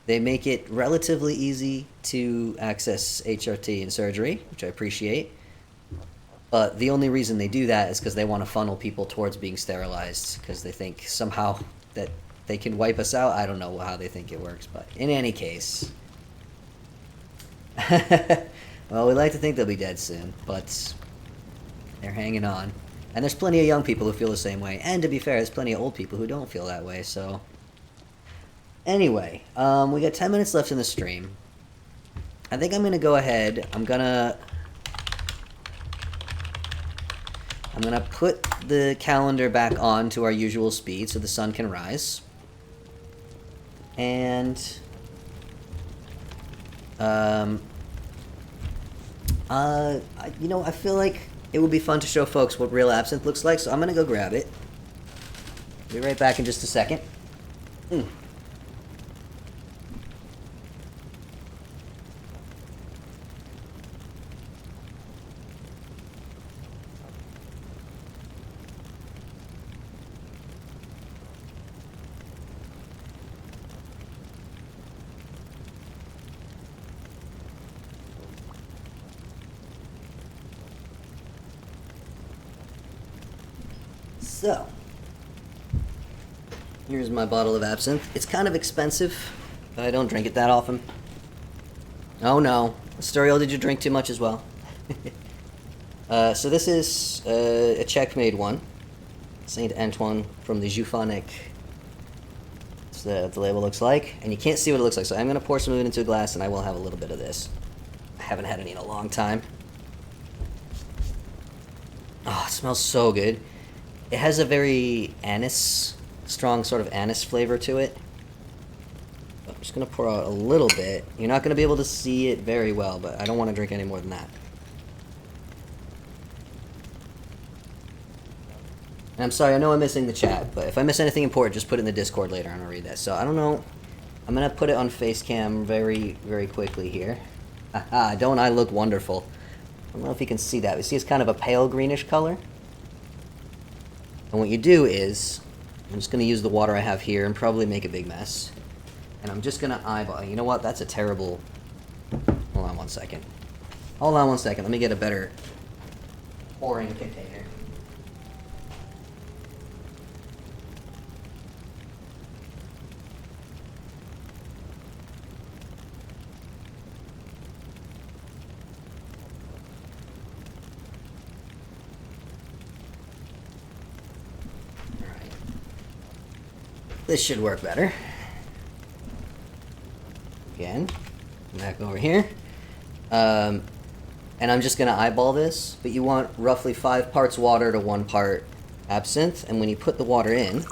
S1: They make it relatively easy to access HRT and surgery, which I appreciate. But the only reason they do that is because they want to funnel people towards being sterilized, because they think somehow that they can wipe us out. I don't know how they think it works, but in any case. Well, we like to think they'll be dead soon, but they're hanging on. And there's plenty of young people who feel the same way. And to be fair, there's plenty of old people who don't feel that way, so. Anyway, we got 10 minutes left in the stream. I think I'm going to go ahead. I'm going to put the calendar back on to our usual speed so the sun can rise. And I feel like it would be fun to show folks what real absinthe looks like, so I'm gonna go grab it. Be right back in just a second. So, here's my bottle of absinthe. It's kind of expensive, but I don't drink it that often. Oh no, Asturiel, did you drink too much as well? So this is a Czech-made one. Saint Antoine from the Jufanic. That's what the label looks like. And you can't see what it looks like, so I'm going to pour some of it into a glass, and I will have a little bit of this. I haven't had any in a long time. Oh, it smells so good. It has a very strong sort of anise flavor to it. I'm just going to pour out a little bit. You're not going to be able to see it very well, but I don't want to drink any more than that. And I'm sorry, I know I'm missing the chat, but if I miss anything important, just put it in the Discord later and I'll read that. So I don't know. I'm going to put it on face cam very, very quickly here. Haha, don't I look wonderful? don't know if you can see that. You see it's kind of a pale greenish color. And what you do is, I'm just going to use the water I have here and probably make a big mess. And I'm just going to eyeball. You know what? That's a terrible... Hold on one second. Hold on one second. Let me get a better pouring container. This should work better. Again, back over here. And I'm just going to eyeball this, but you want roughly 5 parts water to 1 part absinthe. And when you put the water in,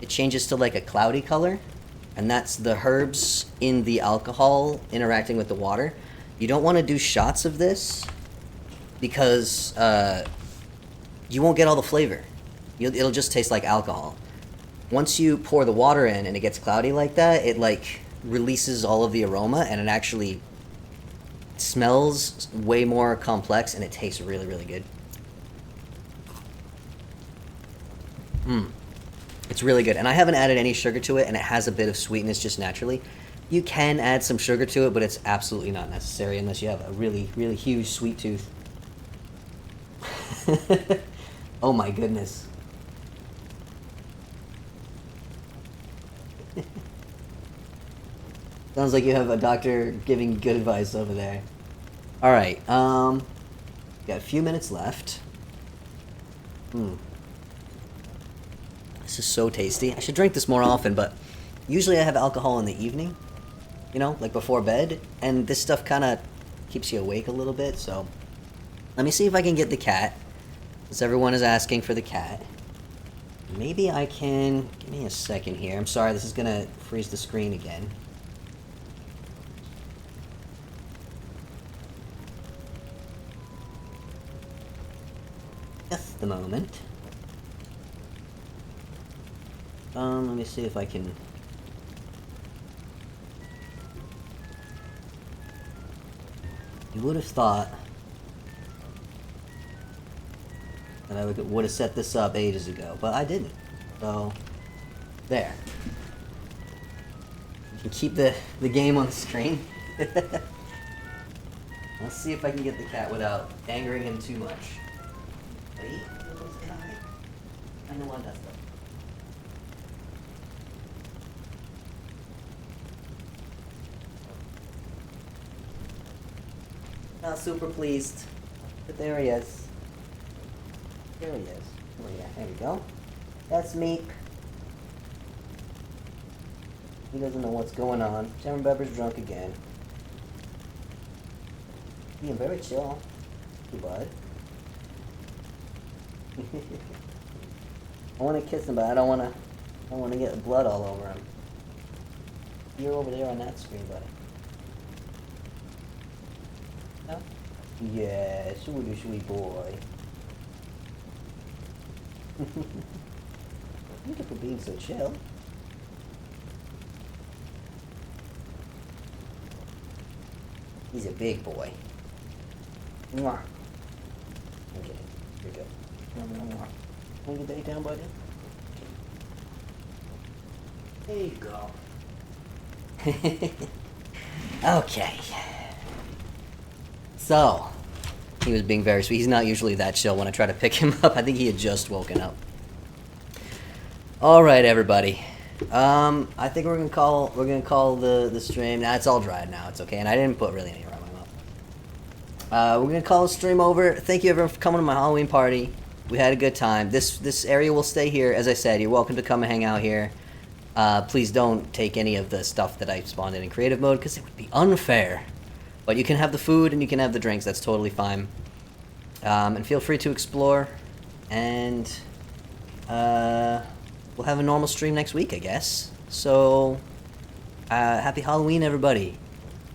S1: it changes to like a cloudy color. And that's the herbs in the alcohol interacting with the water. You don't want to do shots of this because... you won't get all the flavor. It'll just taste like alcohol. Once you pour the water in and it gets cloudy like that, it like releases all of the aroma and it actually smells way more complex and it tastes really, really good. It's really good. And I haven't added any sugar to it and it has a bit of sweetness just naturally. You can add some sugar to it, but it's absolutely not necessary unless you have a really, really huge sweet tooth. Oh my goodness. Sounds like you have a doctor giving good advice over there. Alright, got a few minutes left. This is so tasty. I should drink this more often, but usually I have alcohol in the evening, you know, like before bed, and this stuff kind of keeps you awake a little bit, so let me see if I can get the cat. Since everyone is asking for the cat. Maybe I can... Give me a second here. I'm sorry, this is going to freeze the screen again. Just a moment. Let me see if I can... You would have thought... that I would have set this up ages ago, but I didn't. So, there. You can keep the game on the screen. Let's see if I can get the cat without angering him too much. Ready? I know one does that. Not super pleased, but there he is. There he is. Oh yeah, there we go. That's Meek. He doesn't know what's going on. Sharon Beber's drunk again. Being very chill. Hey, bud. I want to kiss him, but I don't want to get blood all over him. You're over there on that screen, buddy. No? Yeah, sweet boy. Thank you for being so chill. He's a big boy. Mwah. Okay, you're good. Mwah. Want to get down, buddy? There you go. Okay. So, he was being very sweet. He's not usually that chill when I try to pick him up. I think he had just woken up. All right, everybody. I think we're gonna call the stream. Nah, it's all dried now. It's okay, and I didn't put really any around my mouth. We're gonna call the stream over. Thank you everyone for coming to my Halloween party. We had a good time. This area will stay here. As I said, you're welcome to come and hang out here. Please don't take any of the stuff that I spawned in creative mode because it would be unfair. But you can have the food and you can have the drinks. That's totally fine. And feel free to explore. And we'll have a normal stream next week, I guess. So, happy Halloween, everybody.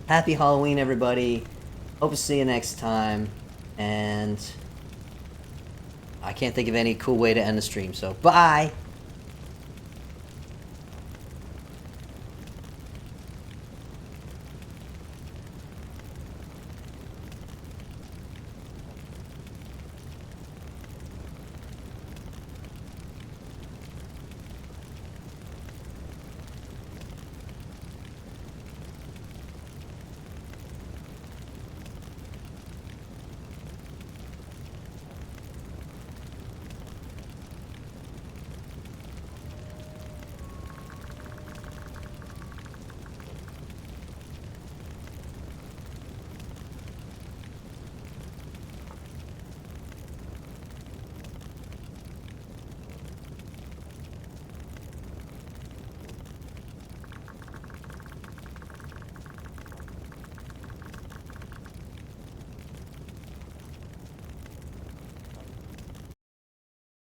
S1: Happy Halloween, everybody. Hope to see you next time. And I can't think of any cool way to end the stream, so bye!